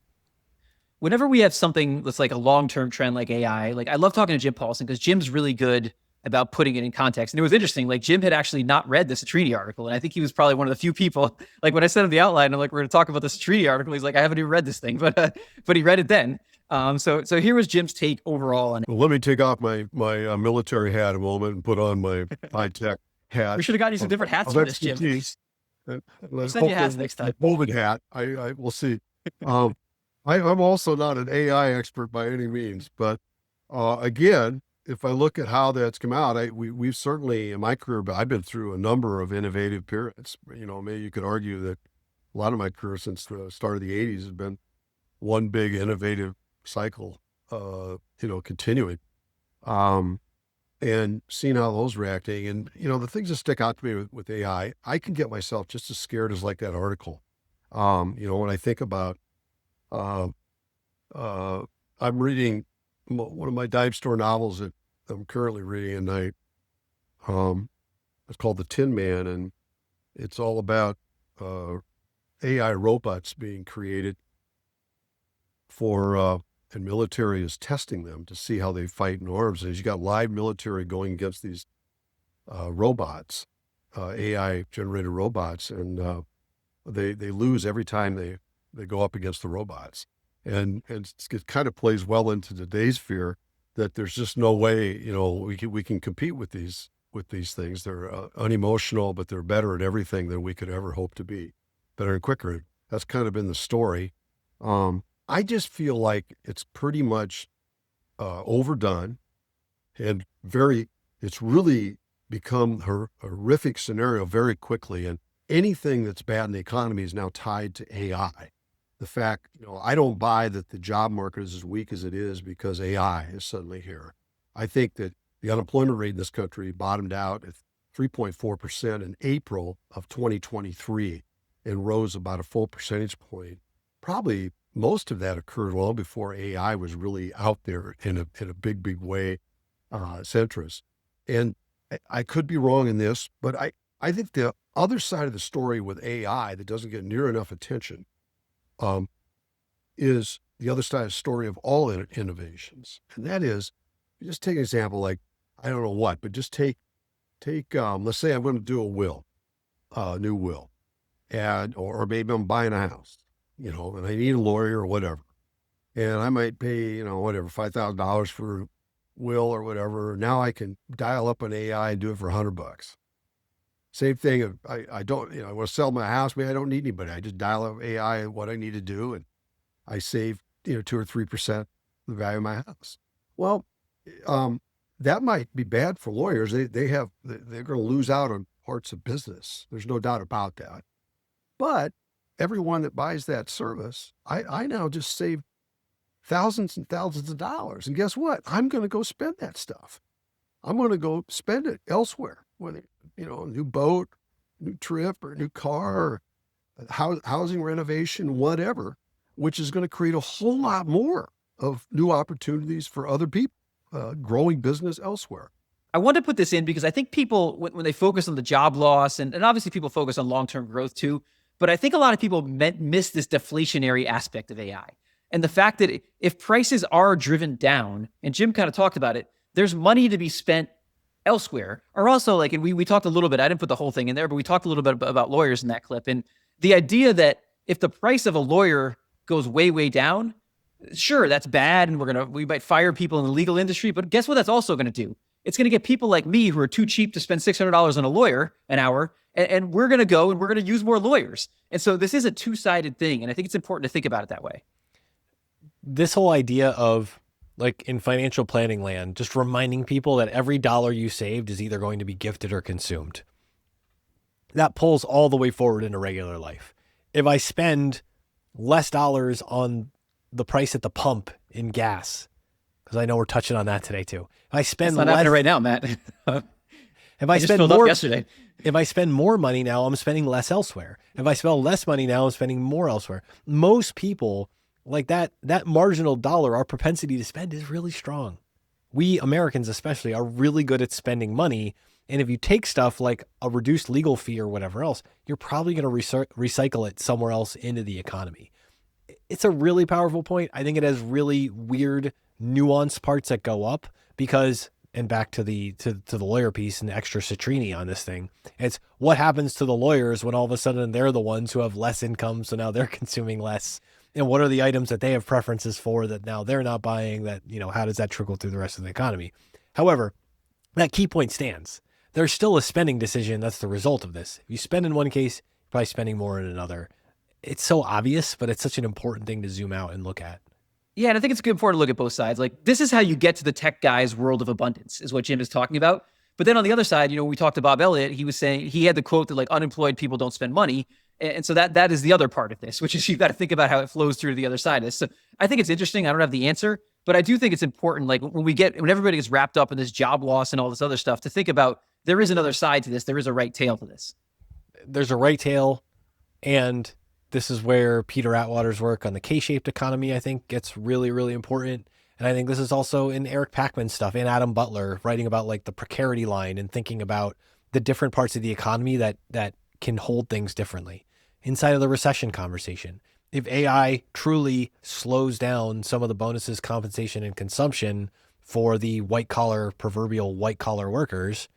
Whenever we have something that's like a long-term trend like AI, like, I love talking to Jim Paulsen because Jim's really good about putting it in context. And it was interesting, like, Jim had actually not read the Citrini article. And I think he was probably one of the few people, like, when I sent him the outline, I'm like, we're going to talk about the Citrini article. He's like, I haven't even read this thing, but he read it then. So here was Jim's take overall on it. Well, let me take off my military hat a moment and put on my high-tech hat. We should have gotten you some different hats for this, Jim. Let's send you hats next time. COVID hat. I will see. I'm also not an AI expert by any means, but again, if I look at how that's come out, we've certainly, in my career, I've been through a number of innovative periods. Maybe you could argue that a lot of my career since the start of the 80s has been one big innovative cycle, continuing, and seeing how those reacting. And, the things that stick out to me with AI, I can get myself just as scared as like that article. When I think about, I'm reading one of my dime store novels that I'm currently reading at night. It's called The Tin Man, and it's all about AI robots being created for, and military is testing them to see how they fight in arms. And you got live military going against these robots, AI generated robots, and they lose every time they go up against the robots. And it kind of plays well into today's fear that there's just no way, we can compete with these things. They're unemotional, but they're better at everything than we could ever hope to be, better and quicker. That's kind of been the story. I just feel like it's pretty much overdone and it's really become a horrific scenario very quickly. And anything that's bad in the economy is now tied to AI. The fact, I don't buy that the job market is as weak as it is because AI is suddenly here. I think that the unemployment rate in this country bottomed out at 3.4% in April of 2023 and rose about a full percentage point. Probably most of that occurred long before AI was really out there in a big way, centrist. And I could be wrong in this, but I think the other side of the story with AI that doesn't get near enough attention is the other side of the story of all innovations. And that is, just take an example, like, I don't know what, but just take, let's say I'm going to do a will, new will, or maybe I'm buying a house, and I need a lawyer or whatever. And I might pay, whatever, $5,000 for a will or whatever. Now I can dial up an AI and do it for $100. Same thing. I don't, I want to sell my house. Maybe I don't need anybody. I just dial up AI what I need to do, and I save, 2 or 3% the value of my house. Well, that might be bad for lawyers. They're going to lose out on parts of business. There's no doubt about that. But everyone that buys that service, I now just save thousands and thousands of dollars. And guess what? I'm going to go spend that stuff. I'm going to go spend it elsewhere, whether, a new boat, new trip, or a new car, or housing renovation, whatever, which is going to create a whole lot more of new opportunities for other people, growing business elsewhere. I want to put this in because I think people, when they focus on the job loss, and obviously people focus on long-term growth too, but I think a lot of people miss this deflationary aspect of AI. And the fact that if prices are driven down, and Jim kind of talked about it, there's money to be spent elsewhere. Or also, like, and we talked a little bit, I didn't put the whole thing in there, but we talked a little bit about lawyers in that clip. And the idea that if the price of a lawyer goes way, way down, sure, that's bad, and we might fire people in the legal industry, but guess what that's also going to do? It's going to get people like me who are too cheap to spend $600 on a lawyer an hour, and we're going to go and we're going to use more lawyers. And so this is a two-sided thing, and I think it's important to think about it that way. This whole idea of, like, in financial planning land, just reminding people that every dollar you saved is either going to be gifted or consumed. That pulls all the way forward into regular life. If I spend less dollars on the price at the pump in gas, because I know we're touching on that today too. If I spend less happening right now, Matt. If I just spend filled up more yesterday. If I spend more money now, I'm spending less elsewhere. If I spend less money now, I'm spending more elsewhere. Most people, like, that marginal dollar, our propensity to spend is really strong. We Americans especially are really good at spending money. And if you take stuff like a reduced legal fee or whatever else, you're probably going to recycle it somewhere else into the economy. It's a really powerful point. I think it has really weird, nuanced parts that go up because, and back to the lawyer piece and the extra citrini on this thing, it's what happens to the lawyers when all of a sudden they're the ones who have less income, so now they're consuming less. And what are the items that they have preferences for that now they're not buying? That, how does that trickle through the rest of the economy? However, that key point stands. There's still a spending decision that's the result of this. If you spend in one case, you're probably spending more in another. It's so obvious, but it's such an important thing to zoom out and look at. Yeah, and I think it's important to look at both sides. Like, this is how you get to the tech guy's world of abundance, is what Jim is talking about. But then on the other side, we talked to Bob Elliott. He was saying, he had the quote that, like, unemployed people don't spend money. And so that is the other part of this, which is you've got to think about how it flows through to the other side of this. So I think it's interesting. I don't have the answer, but I do think it's important, like, when everybody gets wrapped up in this job loss and all this other stuff, to think about there is another side to this. There is a right tail to this. There's a right tail, and this is where Peter Atwater's work on the K-shaped economy, I think, gets really, really important. And I think this is also in Eric Packman's stuff and Adam Butler writing about, like, the precarity line and thinking about the different parts of the economy that can hold things differently. Inside of the recession conversation, if AI truly slows down some of the bonuses, compensation, and consumption for the proverbial white collar workers,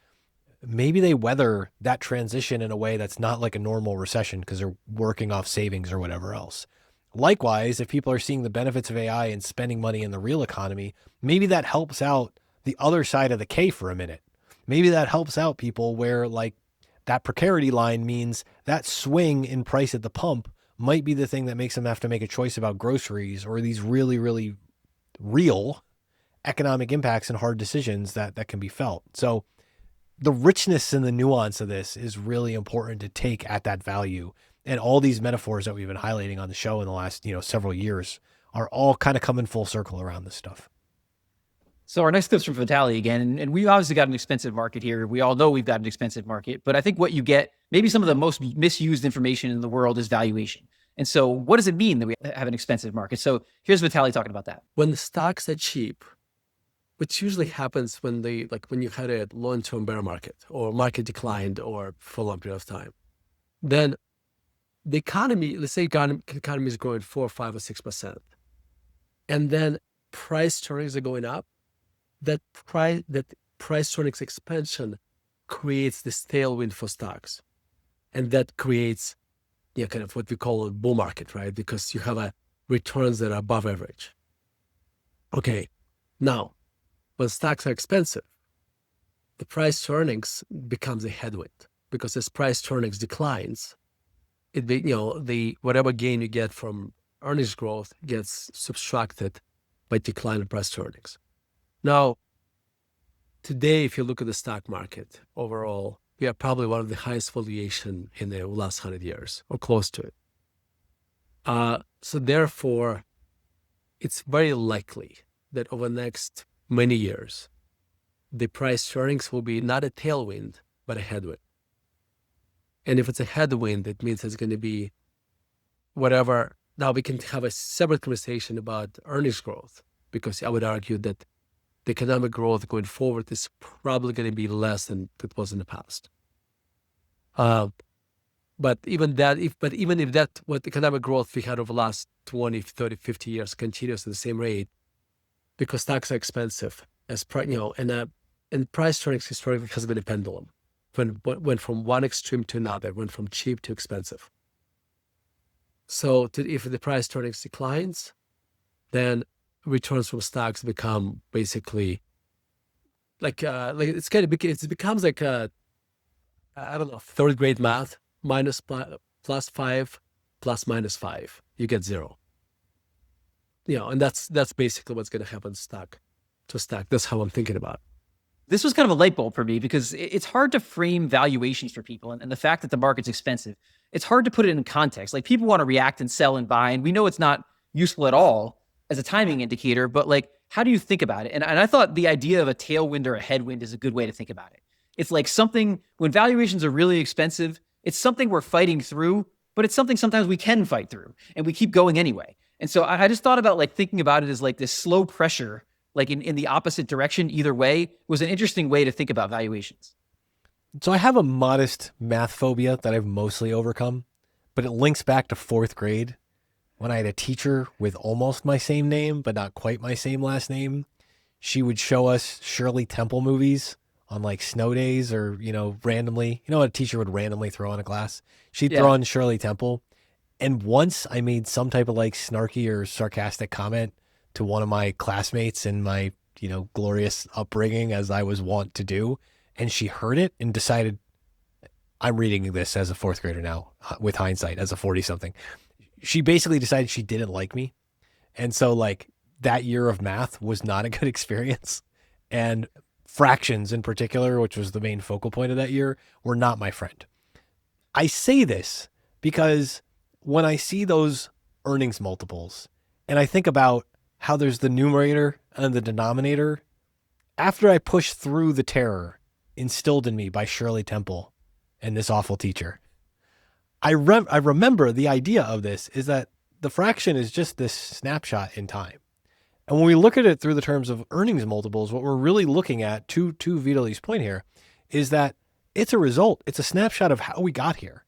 maybe they weather that transition in a way that's not like a normal recession because they're working off savings or whatever else. Likewise, if people are seeing the benefits of AI and spending money in the real economy, maybe that helps out the other side of the K for a minute. Maybe that helps out people where, like, that precarity line means that swing in price at the pump might be the thing that makes them have to make a choice about groceries or these really, really real economic impacts and hard decisions that can be felt. So the richness and the nuance of this is really important to take at that value. And all these metaphors that we've been highlighting on the show in the last, several years are all kind of coming full circle around this stuff. So our next clip's from Vitaliy again, and we obviously got an expensive market here. We all know we've got an expensive market, but I think what you get, maybe some of the most misused information in the world, is valuation. And so what does it mean that we have an expensive market? So here's Vitaliy talking about that. When the stocks are cheap, which usually happens when when you had a long-term bear market or market declined or for a long period of time, then the economy, let's say economy is growing 4, 5, or 6%, and then price earnings are going up. That price earnings expansion creates this tailwind for stocks, and that creates kind of what we call a bull market, right? Because you have returns that are above average. Okay, now when stocks are expensive, the price to earnings becomes a headwind, because as price to earnings declines, the whatever gain you get from earnings growth gets subtracted by decline in price to earnings. Now, today, if you look at the stock market overall, we are probably one of the highest valuation in the last 100 years or close to it. So therefore, it's very likely that over the next many years, the price to earnings will be not a tailwind, but a headwind. And if it's a headwind, it means it's going to be whatever. Now we can have a separate conversation about earnings growth, because I would argue that the economic growth going forward is probably going to be less than it was in the past. But even if that, what economic growth we had over the last 20, 30, 50 years continues at the same rate, because stocks are expensive, and price to earnings historically has been a pendulum. Went from one extreme to another, went from cheap to expensive. So if the price to earnings declines, then returns from stocks become basically it becomes like third grade math, plus 5 plus minus 5, you get 0. And that's basically what's going to happen stock to stock. That's how I'm thinking about it. This was kind of a light bulb for me, because it's hard to frame valuations for people, and the fact that the market's expensive, it's hard to put it in context. Like, people want to react and sell and buy, and we know it's not useful at all as a timing indicator, but how do you think about it? And I thought the idea of a tailwind or a headwind is a good way to think about it. It's like something, when valuations are really expensive, it's something we're fighting through, but it's something sometimes we can fight through, and we keep going anyway. And so I just thought about thinking about it as this slow pressure, in the opposite direction either way, was an interesting way to think about valuations. So I have a modest math phobia that I've mostly overcome, but it links back to 4th grade when I had a teacher with almost my same name, but not quite my same last name. She would show us Shirley Temple movies on snow days, or, randomly, a teacher would randomly throw on a class. She'd throw on Shirley Temple. And once I made some type of snarky or sarcastic comment to one of my classmates in my, glorious upbringing, as I was wont to do, and she heard it and decided, I'm reading this as a 4th grader now, with hindsight, as a 40-something. She basically decided she didn't like me. And so that year of math was not a good experience. And fractions in particular, which was the main focal point of that year, were not my friend. I say this because when I see those earnings multiples and I think about how there's the numerator and the denominator, after I push through the terror instilled in me by Shirley Temple and this awful teacher, I remember the idea of this is that the fraction is just this snapshot in time. And when we look at it through the terms of earnings multiples, what we're really looking at, to Vitaly's point here, is that it's a result. It's a snapshot of how we got here.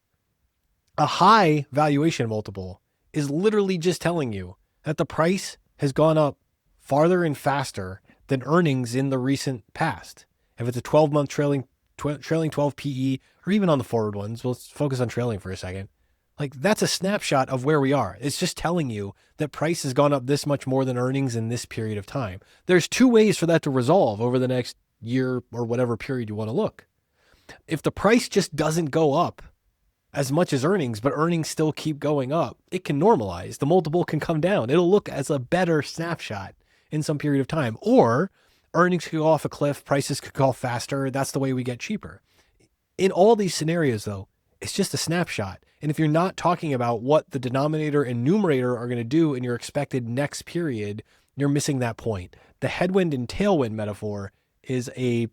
A high valuation multiple is literally just telling you that the price has gone up farther and faster than earnings in the recent past. If it's a 12-month trailing 12 PE, or even on the forward ones, let's focus on trailing for a second. That's a snapshot of where we are. It's just telling you that price has gone up this much more than earnings in this period of time. There's 2 ways for that to resolve over the next year or whatever period you want to look. If the price just doesn't go up as much as earnings, but earnings still keep going up, it can normalize. The multiple can come down. It'll look as a better snapshot in some period of time. Or earnings could go off a cliff, prices could go faster. That's the way we get cheaper. In all these scenarios, though, it's just a snapshot. And if you're not talking about what the denominator and numerator are going to do in your expected next period, you're missing that point. The headwind and tailwind metaphor is a,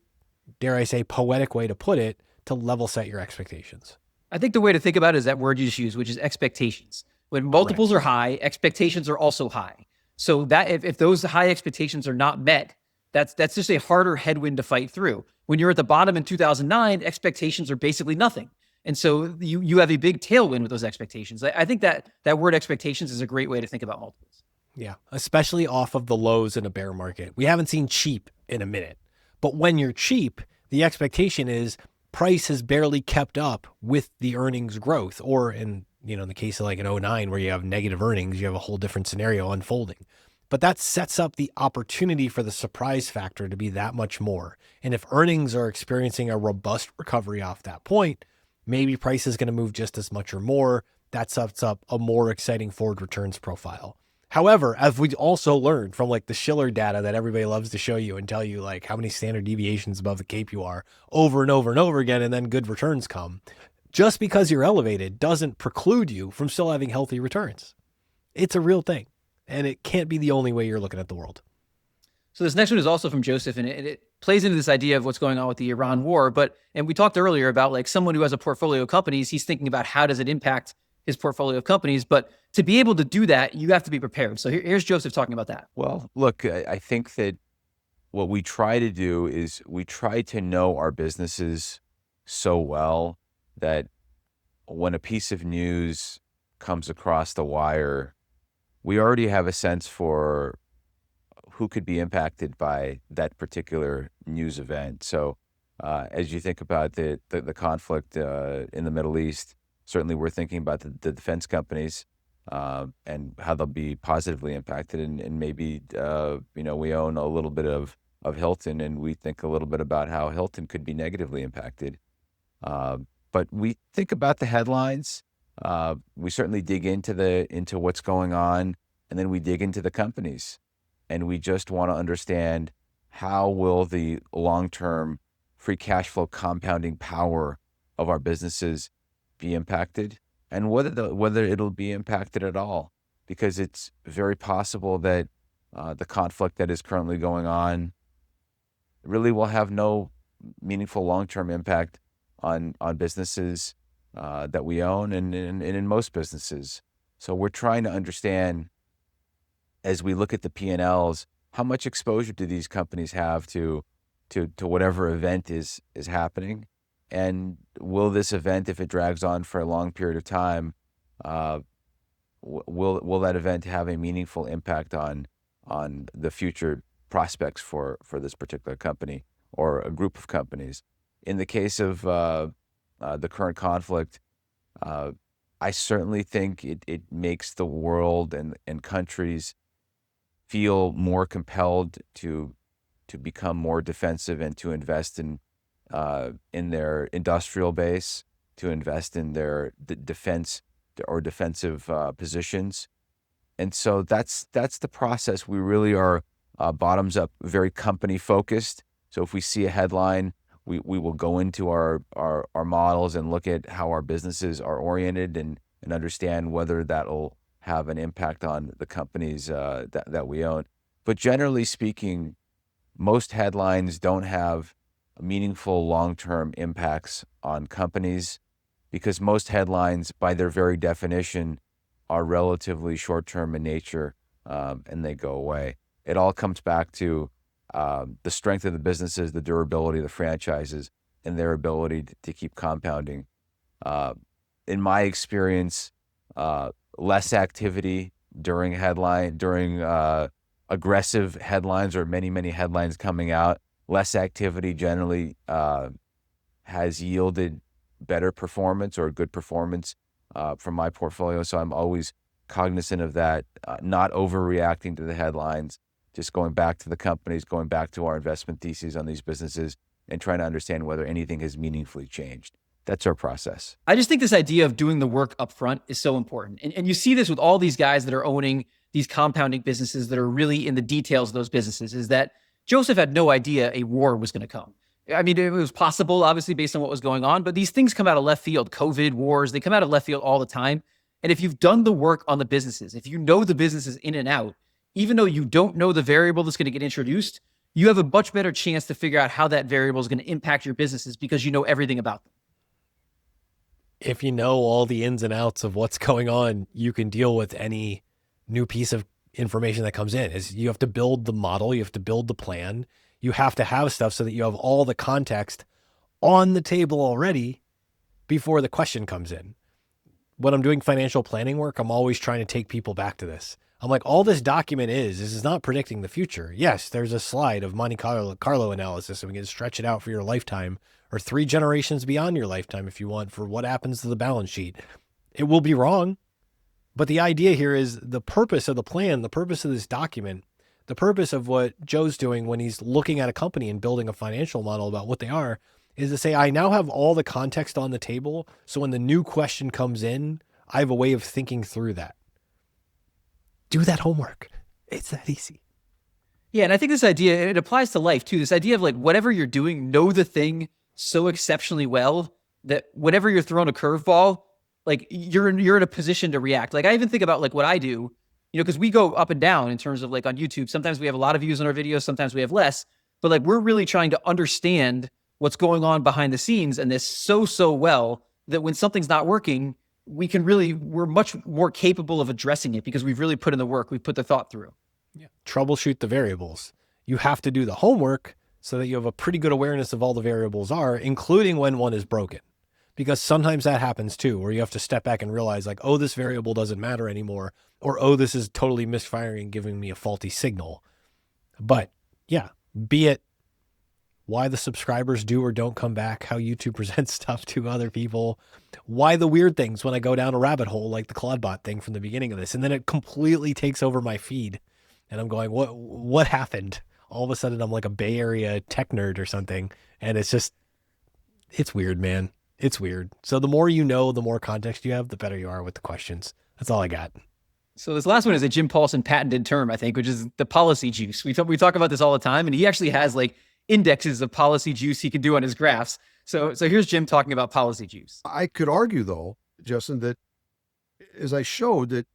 dare I say, poetic way to put it, to level set your expectations. I think the way to think about it is that word you just used, which is expectations. When multiples are high, expectations are also high. So that if those high expectations are not met, That's just a harder headwind to fight through. When you're at the bottom in 2009, expectations are basically nothing. And so you have a big tailwind with those expectations. I think that word expectations is a great way to think about multiples. Yeah, especially off of the lows in a bear market. We haven't seen cheap in a minute. But when you're cheap, the expectation is price has barely kept up with the earnings growth. Or in the case of like an 09 where you have negative earnings, you have a whole different scenario unfolding. But that sets up the opportunity for the surprise factor to be that much more. And if earnings are experiencing a robust recovery off that point, maybe price is going to move just as much or more. That sets up a more exciting forward returns profile. However, as we also learned from like the Shiller data that everybody loves to show you and tell you like how many standard deviations above the Cape you are over and over and over again, and then good returns come, just because you're elevated doesn't preclude you from still having healthy returns. It's a real thing. And it can't be the only way you're looking at the world. So this next one is also from Joseph, and it plays into this idea of what's going on with the Iran war. And we talked earlier about like someone who has a portfolio of companies, he's thinking about how does it impact his portfolio of companies. But to be able to do that, you have to be prepared. So here's Joseph talking about that. Well, look, I think that what we try to do is we try to know our businesses so well that when a piece of news comes across the wire, we already have a sense for who could be impacted by that particular news event. So as you think about the conflict in the Middle East, certainly we're thinking about the defense companies and how they'll be positively impacted. And maybe, we own a little bit of Hilton, and we think a little bit about how Hilton could be negatively impacted. But we think about the headlines. We certainly dig into what's going on, and then we dig into the companies, and we just want to understand how will the long-term free cash flow compounding power of our businesses be impacted, and whether it'll be impacted at all, because it's very possible that the conflict that is currently going on really will have no meaningful long-term impact on businesses that we own and in most businesses. So we're trying to understand, as we look at the P&Ls, how much exposure do these companies have to whatever event is happening, and will this event, if it drags on for a long period of time, will that event have a meaningful impact on the future prospects for this particular company or a group of companies? In the case of the current conflict, I certainly think it makes the world and countries feel more compelled to become more defensive and to invest in their industrial base, to invest in their defense or defensive positions. And so that's the process. We really are bottoms up, very company focused. So if we see a headline, we will go into our models and look at how our businesses are oriented and understand whether that'll have an impact on the companies that we own. But generally speaking, most headlines don't have meaningful long-term impacts on companies, because most headlines, by their very definition, are relatively short-term in nature, and they go away. It all comes back to the strength of the businesses, the durability of the franchises, and their ability to keep compounding. In my experience, less activity during aggressive headlines or many headlines coming out, less activity generally has yielded better performance or good performance from my portfolio. So I'm always cognizant of that, not overreacting to the headlines, just going back to the companies, going back to our investment theses on these businesses, and trying to understand whether anything has meaningfully changed. That's our process. I just think this idea of doing the work up front is so important. And you see this with all these guys that are owning these compounding businesses that are really in the details of those businesses, is that Joseph had no idea a war was going to come. I mean, it was possible, obviously, based on what was going on, but these things come out of left field. COVID, wars, they come out of left field all the time. And if you've done the work on the businesses, if you know the businesses in and out, even though you don't know the variable that's going to get introduced, you have a much better chance to figure out how that variable is going to impact your businesses because you know everything about them. If you know all the ins and outs of what's going on, you can deal with any new piece of information that comes in. You have to build the model, you have to build the plan, You have to have stuff so that you have all the context on the table already before the question comes in. When I'm doing financial planning work, I'm always trying to take people back to this. I'm like, all this document is not predicting the future. Yes, there's a slide of Monte Carlo analysis, and we can stretch it out for your lifetime or 3 generations beyond your lifetime if you want, for what happens to the balance sheet. It will be wrong. But the idea here is the purpose of the plan, the purpose of this document, the purpose of what Joe's doing when he's looking at a company and building a financial model about what they are, is to say, I now have all the context on the table. So when the new question comes in, I have a way of thinking through that. Do that homework. It's that easy. Yeah, and I think this idea, it applies to life too. This idea of like, whatever you're doing, know the thing so exceptionally well that whenever you're throwing a curveball, like you're in a position to react. Like I even think about like what I do, because we go up and down in terms of like on YouTube. Sometimes we have a lot of views on our videos, sometimes we have less, but like we're really trying to understand what's going on behind the scenes and this so well that when something's not working, we're much more capable of addressing it because we've really put in the work, we've put the thought through. Yeah. Troubleshoot the variables. You have to do the homework so that you have a pretty good awareness of all the variables are, including when one is broken. Because sometimes that happens too, where you have to step back and realize like, oh, this variable doesn't matter anymore, or oh, this is totally misfiring, giving me a faulty signal. But yeah, be it why the subscribers do or don't come back, how YouTube presents stuff to other people, why the weird things when I go down a rabbit hole, like the Claudebot thing from the beginning of this, and then it completely takes over my feed. And I'm going, what happened? All of a sudden, I'm like a Bay Area tech nerd or something. And it's weird, man. It's weird. So the more you know, the more context you have, the better you are with the questions. That's all I got. So this last one is a Jim Paulsen patented term, I think, which is the policy juice. We talk about this all the time, and he actually has like indexes of policy juice he can do on his graphs. So here's Jim talking about policy juice. I could argue, though, Justin, that as I showed, that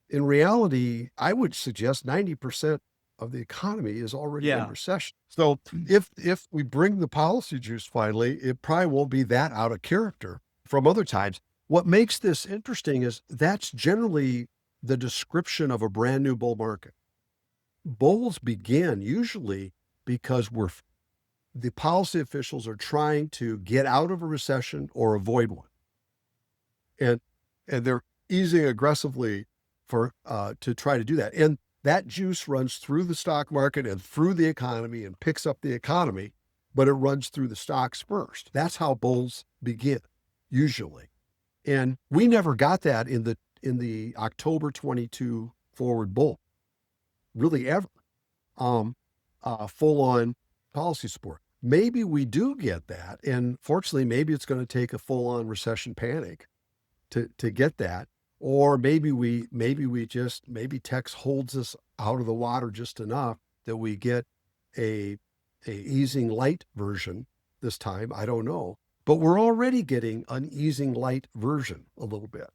in reality, I would suggest 90% of the economy is already in recession. So if we bring the policy juice finally, it probably won't be that out of character from other times. What makes this interesting is that's generally the description of a brand new bull market. Bulls begin usually because the policy officials are trying to get out of a recession or avoid one. And they're easing aggressively to try to do that. And that juice runs through the stock market and through the economy and picks up the economy, but it runs through the stocks first. That's how bulls begin, usually. And we never got that in the October 22 forward bull, really ever, full-on policy support. Maybe we do get that, and fortunately, maybe it's going to take a full-on recession panic to get that. Or maybe Tex holds us out of the water just enough that we get a easing light version this time. I don't know, but we're already getting an easing light version a little bit.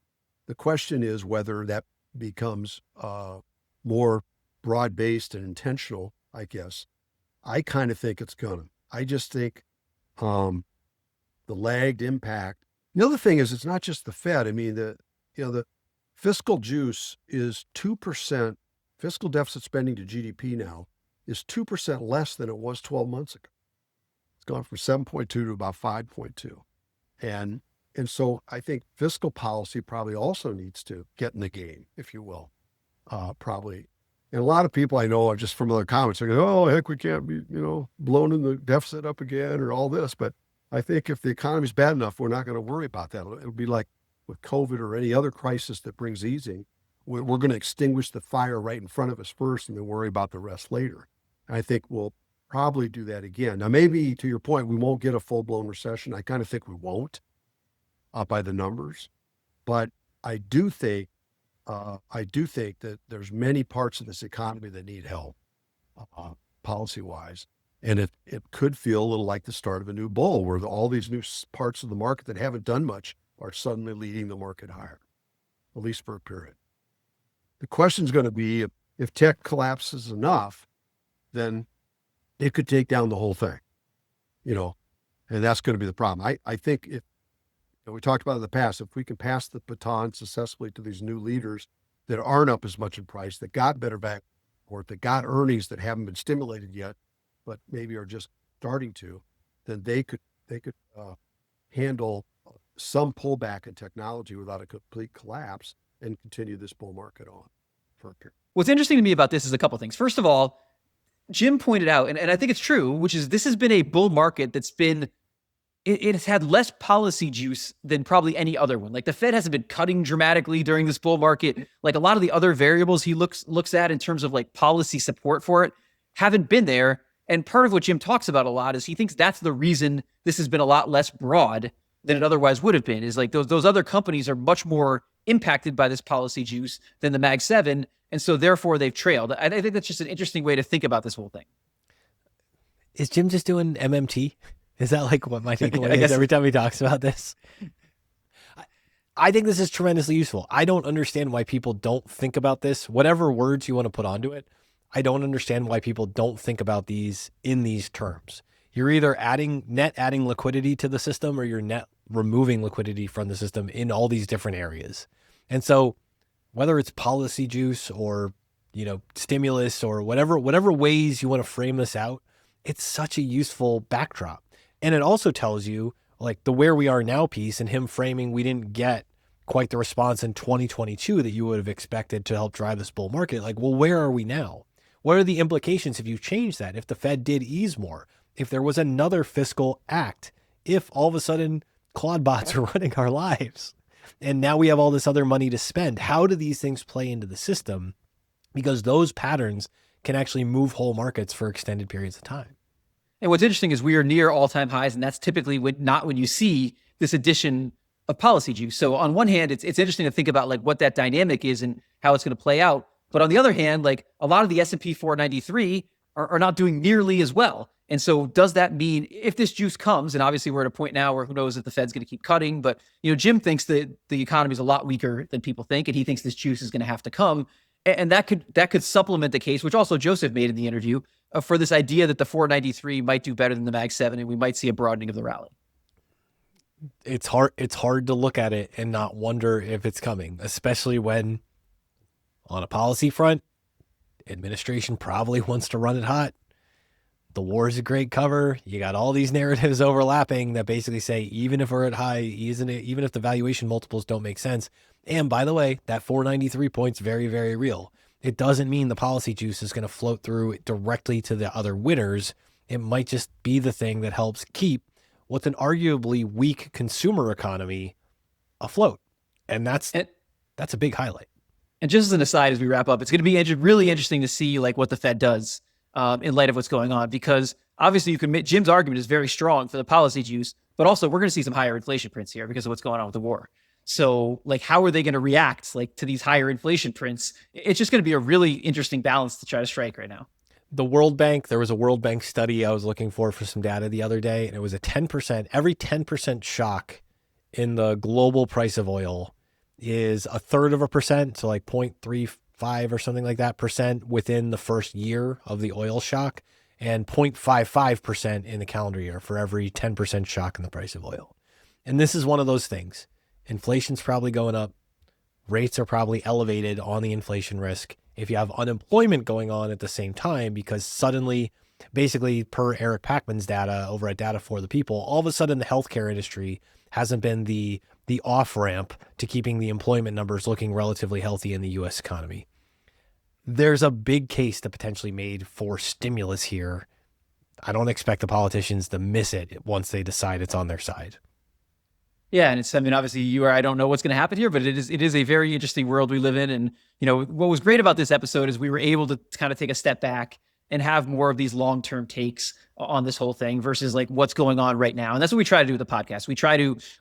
The question is whether that becomes more broad-based and intentional, I guess. I kind of think it's gonna. I just think the lagged impact. The other thing is it's not just the Fed. I mean, the fiscal juice is 2%. Fiscal deficit spending to GDP now is 2% less than it was 12 months ago. It's gone from 7.2 to about 5.2. And so I think fiscal policy probably also needs to get in the game, if you will, probably. And a lot of people I know are just from other comments are going, oh, heck, we can't be, blown in the deficit up again or all this. But I think if the economy's bad enough, we're not going to worry about that. It'll be like with COVID or any other crisis that brings easing. We're going to extinguish the fire right in front of us first and then worry about the rest later. And I think we'll probably do that again. Now, maybe to your point, we won't get a full-blown recession. I kind of think we won't by the numbers. But I do think that there's many parts of this economy that need help policy-wise. And it could feel a little like the start of a new bull where all these new parts of the market that haven't done much are suddenly leading the market higher, at least for a period. The question is going to be if tech collapses enough, then it could take down the whole thing, and that's going to be the problem. I think we talked about in the past, if we can pass the baton successfully to these new leaders that aren't up as much in price, that got better back or that got earnings that haven't been stimulated yet, but maybe are just starting to, then they could handle some pullback in technology without a complete collapse and continue this bull market on for a period. What's interesting to me about this is a couple things. First of all, Jim pointed out, and I think it's true, which is this has been a bull market that's been, it has had less policy juice than probably any other one. Like the Fed hasn't been cutting dramatically during this bull market. Like a lot of the other variables he looks at in terms of like policy support for it haven't been there. And part of what Jim talks about a lot is he thinks that's the reason this has been a lot less broad than it otherwise would have been, is like those other companies are much more impacted by this policy juice than the Mag 7. And so therefore they've trailed. I think that's just an interesting way to think about this whole thing. Is Jim just doing MMT? Is that like what my takeaway is every time he talks about this? I think this is tremendously useful. I don't understand why people don't think about this. Whatever words you want to put onto it, I don't understand why people don't think about these in these terms. You're either adding liquidity to the system, or you're net removing liquidity from the system in all these different areas. And so whether it's policy juice or, stimulus or whatever ways you want to frame this out, it's such a useful backdrop. And it also tells you like the where we are now piece, and him framing we didn't get quite the response in 2022 that you would have expected to help drive this bull market. Like, well, where are we now? What are the implications if you change that? If the Fed did ease more, if there was another fiscal act, if all of a sudden Claude bots are running our lives and now we have all this other money to spend, how do these things play into the system? Because those patterns can actually move whole markets for extended periods of time. And what's interesting is we are near all-time highs, and that's typically not when you see this addition of policy juice. So on one hand, it's interesting to think about like what that dynamic is and how it's going to play out. But on the other hand, like a lot of the S&P 493 are not doing nearly as well. And so does that mean if this juice comes, and obviously we're at a point now where who knows if the Fed's going to keep cutting, but Jim thinks that the economy is a lot weaker than people think, and he thinks this juice is going to have to come. And that could supplement the case, which also Joseph made in the interview, for this idea that the 493 might do better than the Mag 7, and we might see a broadening of the rally. It's hard to look at it and not wonder if it's coming, especially when on a policy front, administration probably wants to run it hot. The war is a great cover. You got all these narratives overlapping that basically say, even if we're at high, even if the valuation multiples don't make sense. And by the way, that 493 point's very, very real. It doesn't mean the policy juice is going to float through directly to the other winners. It might just be the thing that helps keep what's an arguably weak consumer economy afloat. And that's a big highlight. And just as an aside, as we wrap up, it's going to be really interesting to see like what the Fed does in light of what's going on, because obviously Jim's argument is very strong for the policy juice, but also we're going to see some higher inflation prints here because of what's going on with the war. So like, how are they going to react like to these higher inflation prints? It's just going to be a really interesting balance to try to strike right now. The World Bank, there was a World Bank study I was looking for some data the other day, and it was every 10% shock in the global price of oil is 1/3%, so like 0.35 or something like that percent within the first year of the oil shock, and 0.55% in the calendar year for every 10% shock in the price of oil. And this is one of those things. Inflation's probably going up. Rates are probably elevated on the inflation risk. If you have unemployment going on at the same time, because suddenly, basically per Eric Packman's data over at Data for the People, all of a sudden the healthcare industry hasn't been the off-ramp to keeping the employment numbers looking relatively healthy in the U.S. economy. There's a big case to potentially made for stimulus here. I don't expect the politicians to miss it once they decide it's on their side. Yeah, and obviously I don't know what's going to happen here, but it is a very interesting world we live in. And, what was great about this episode is we were able to kind of take a step back and have more of these long-term takes on this whole thing versus like what's going on right now. And that's what we try to do with the podcast.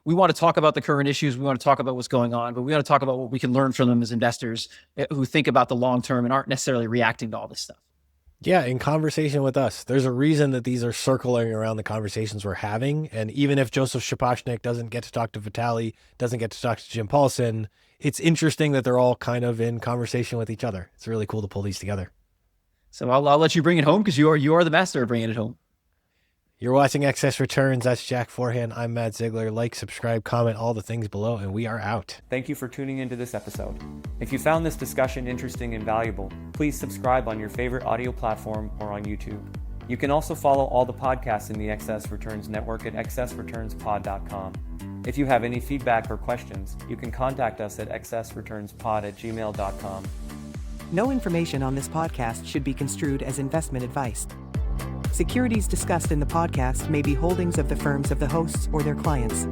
We want to talk about the current issues. We want to talk about what's going on, but we want to talk about what we can learn from them as investors who think about the long-term and aren't necessarily reacting to all this stuff. Yeah, in conversation with us. There's a reason that these are circling around the conversations we're having. And even if Joseph Shaposhnik doesn't get to talk to Vitaliy, doesn't get to talk to Jim Paulsen, it's interesting that they're all kind of in conversation with each other. It's really cool to pull these together. So I'll let you bring it home because you are the master of bringing it home. You're watching Excess Returns. That's Jack Forehand. I'm Matt Ziegler. Like, subscribe, comment, all the things below, and we are out. Thank you for tuning into this episode. If you found this discussion interesting and valuable, please subscribe on your favorite audio platform or on YouTube. You can also follow all the podcasts in the Excess Returns Network at excessreturnspod.com. If you have any feedback or questions, you can contact us at excessreturnspod@gmail.com. No information on this podcast should be construed as investment advice. Securities discussed in the podcast may be holdings of the firms of the hosts or their clients.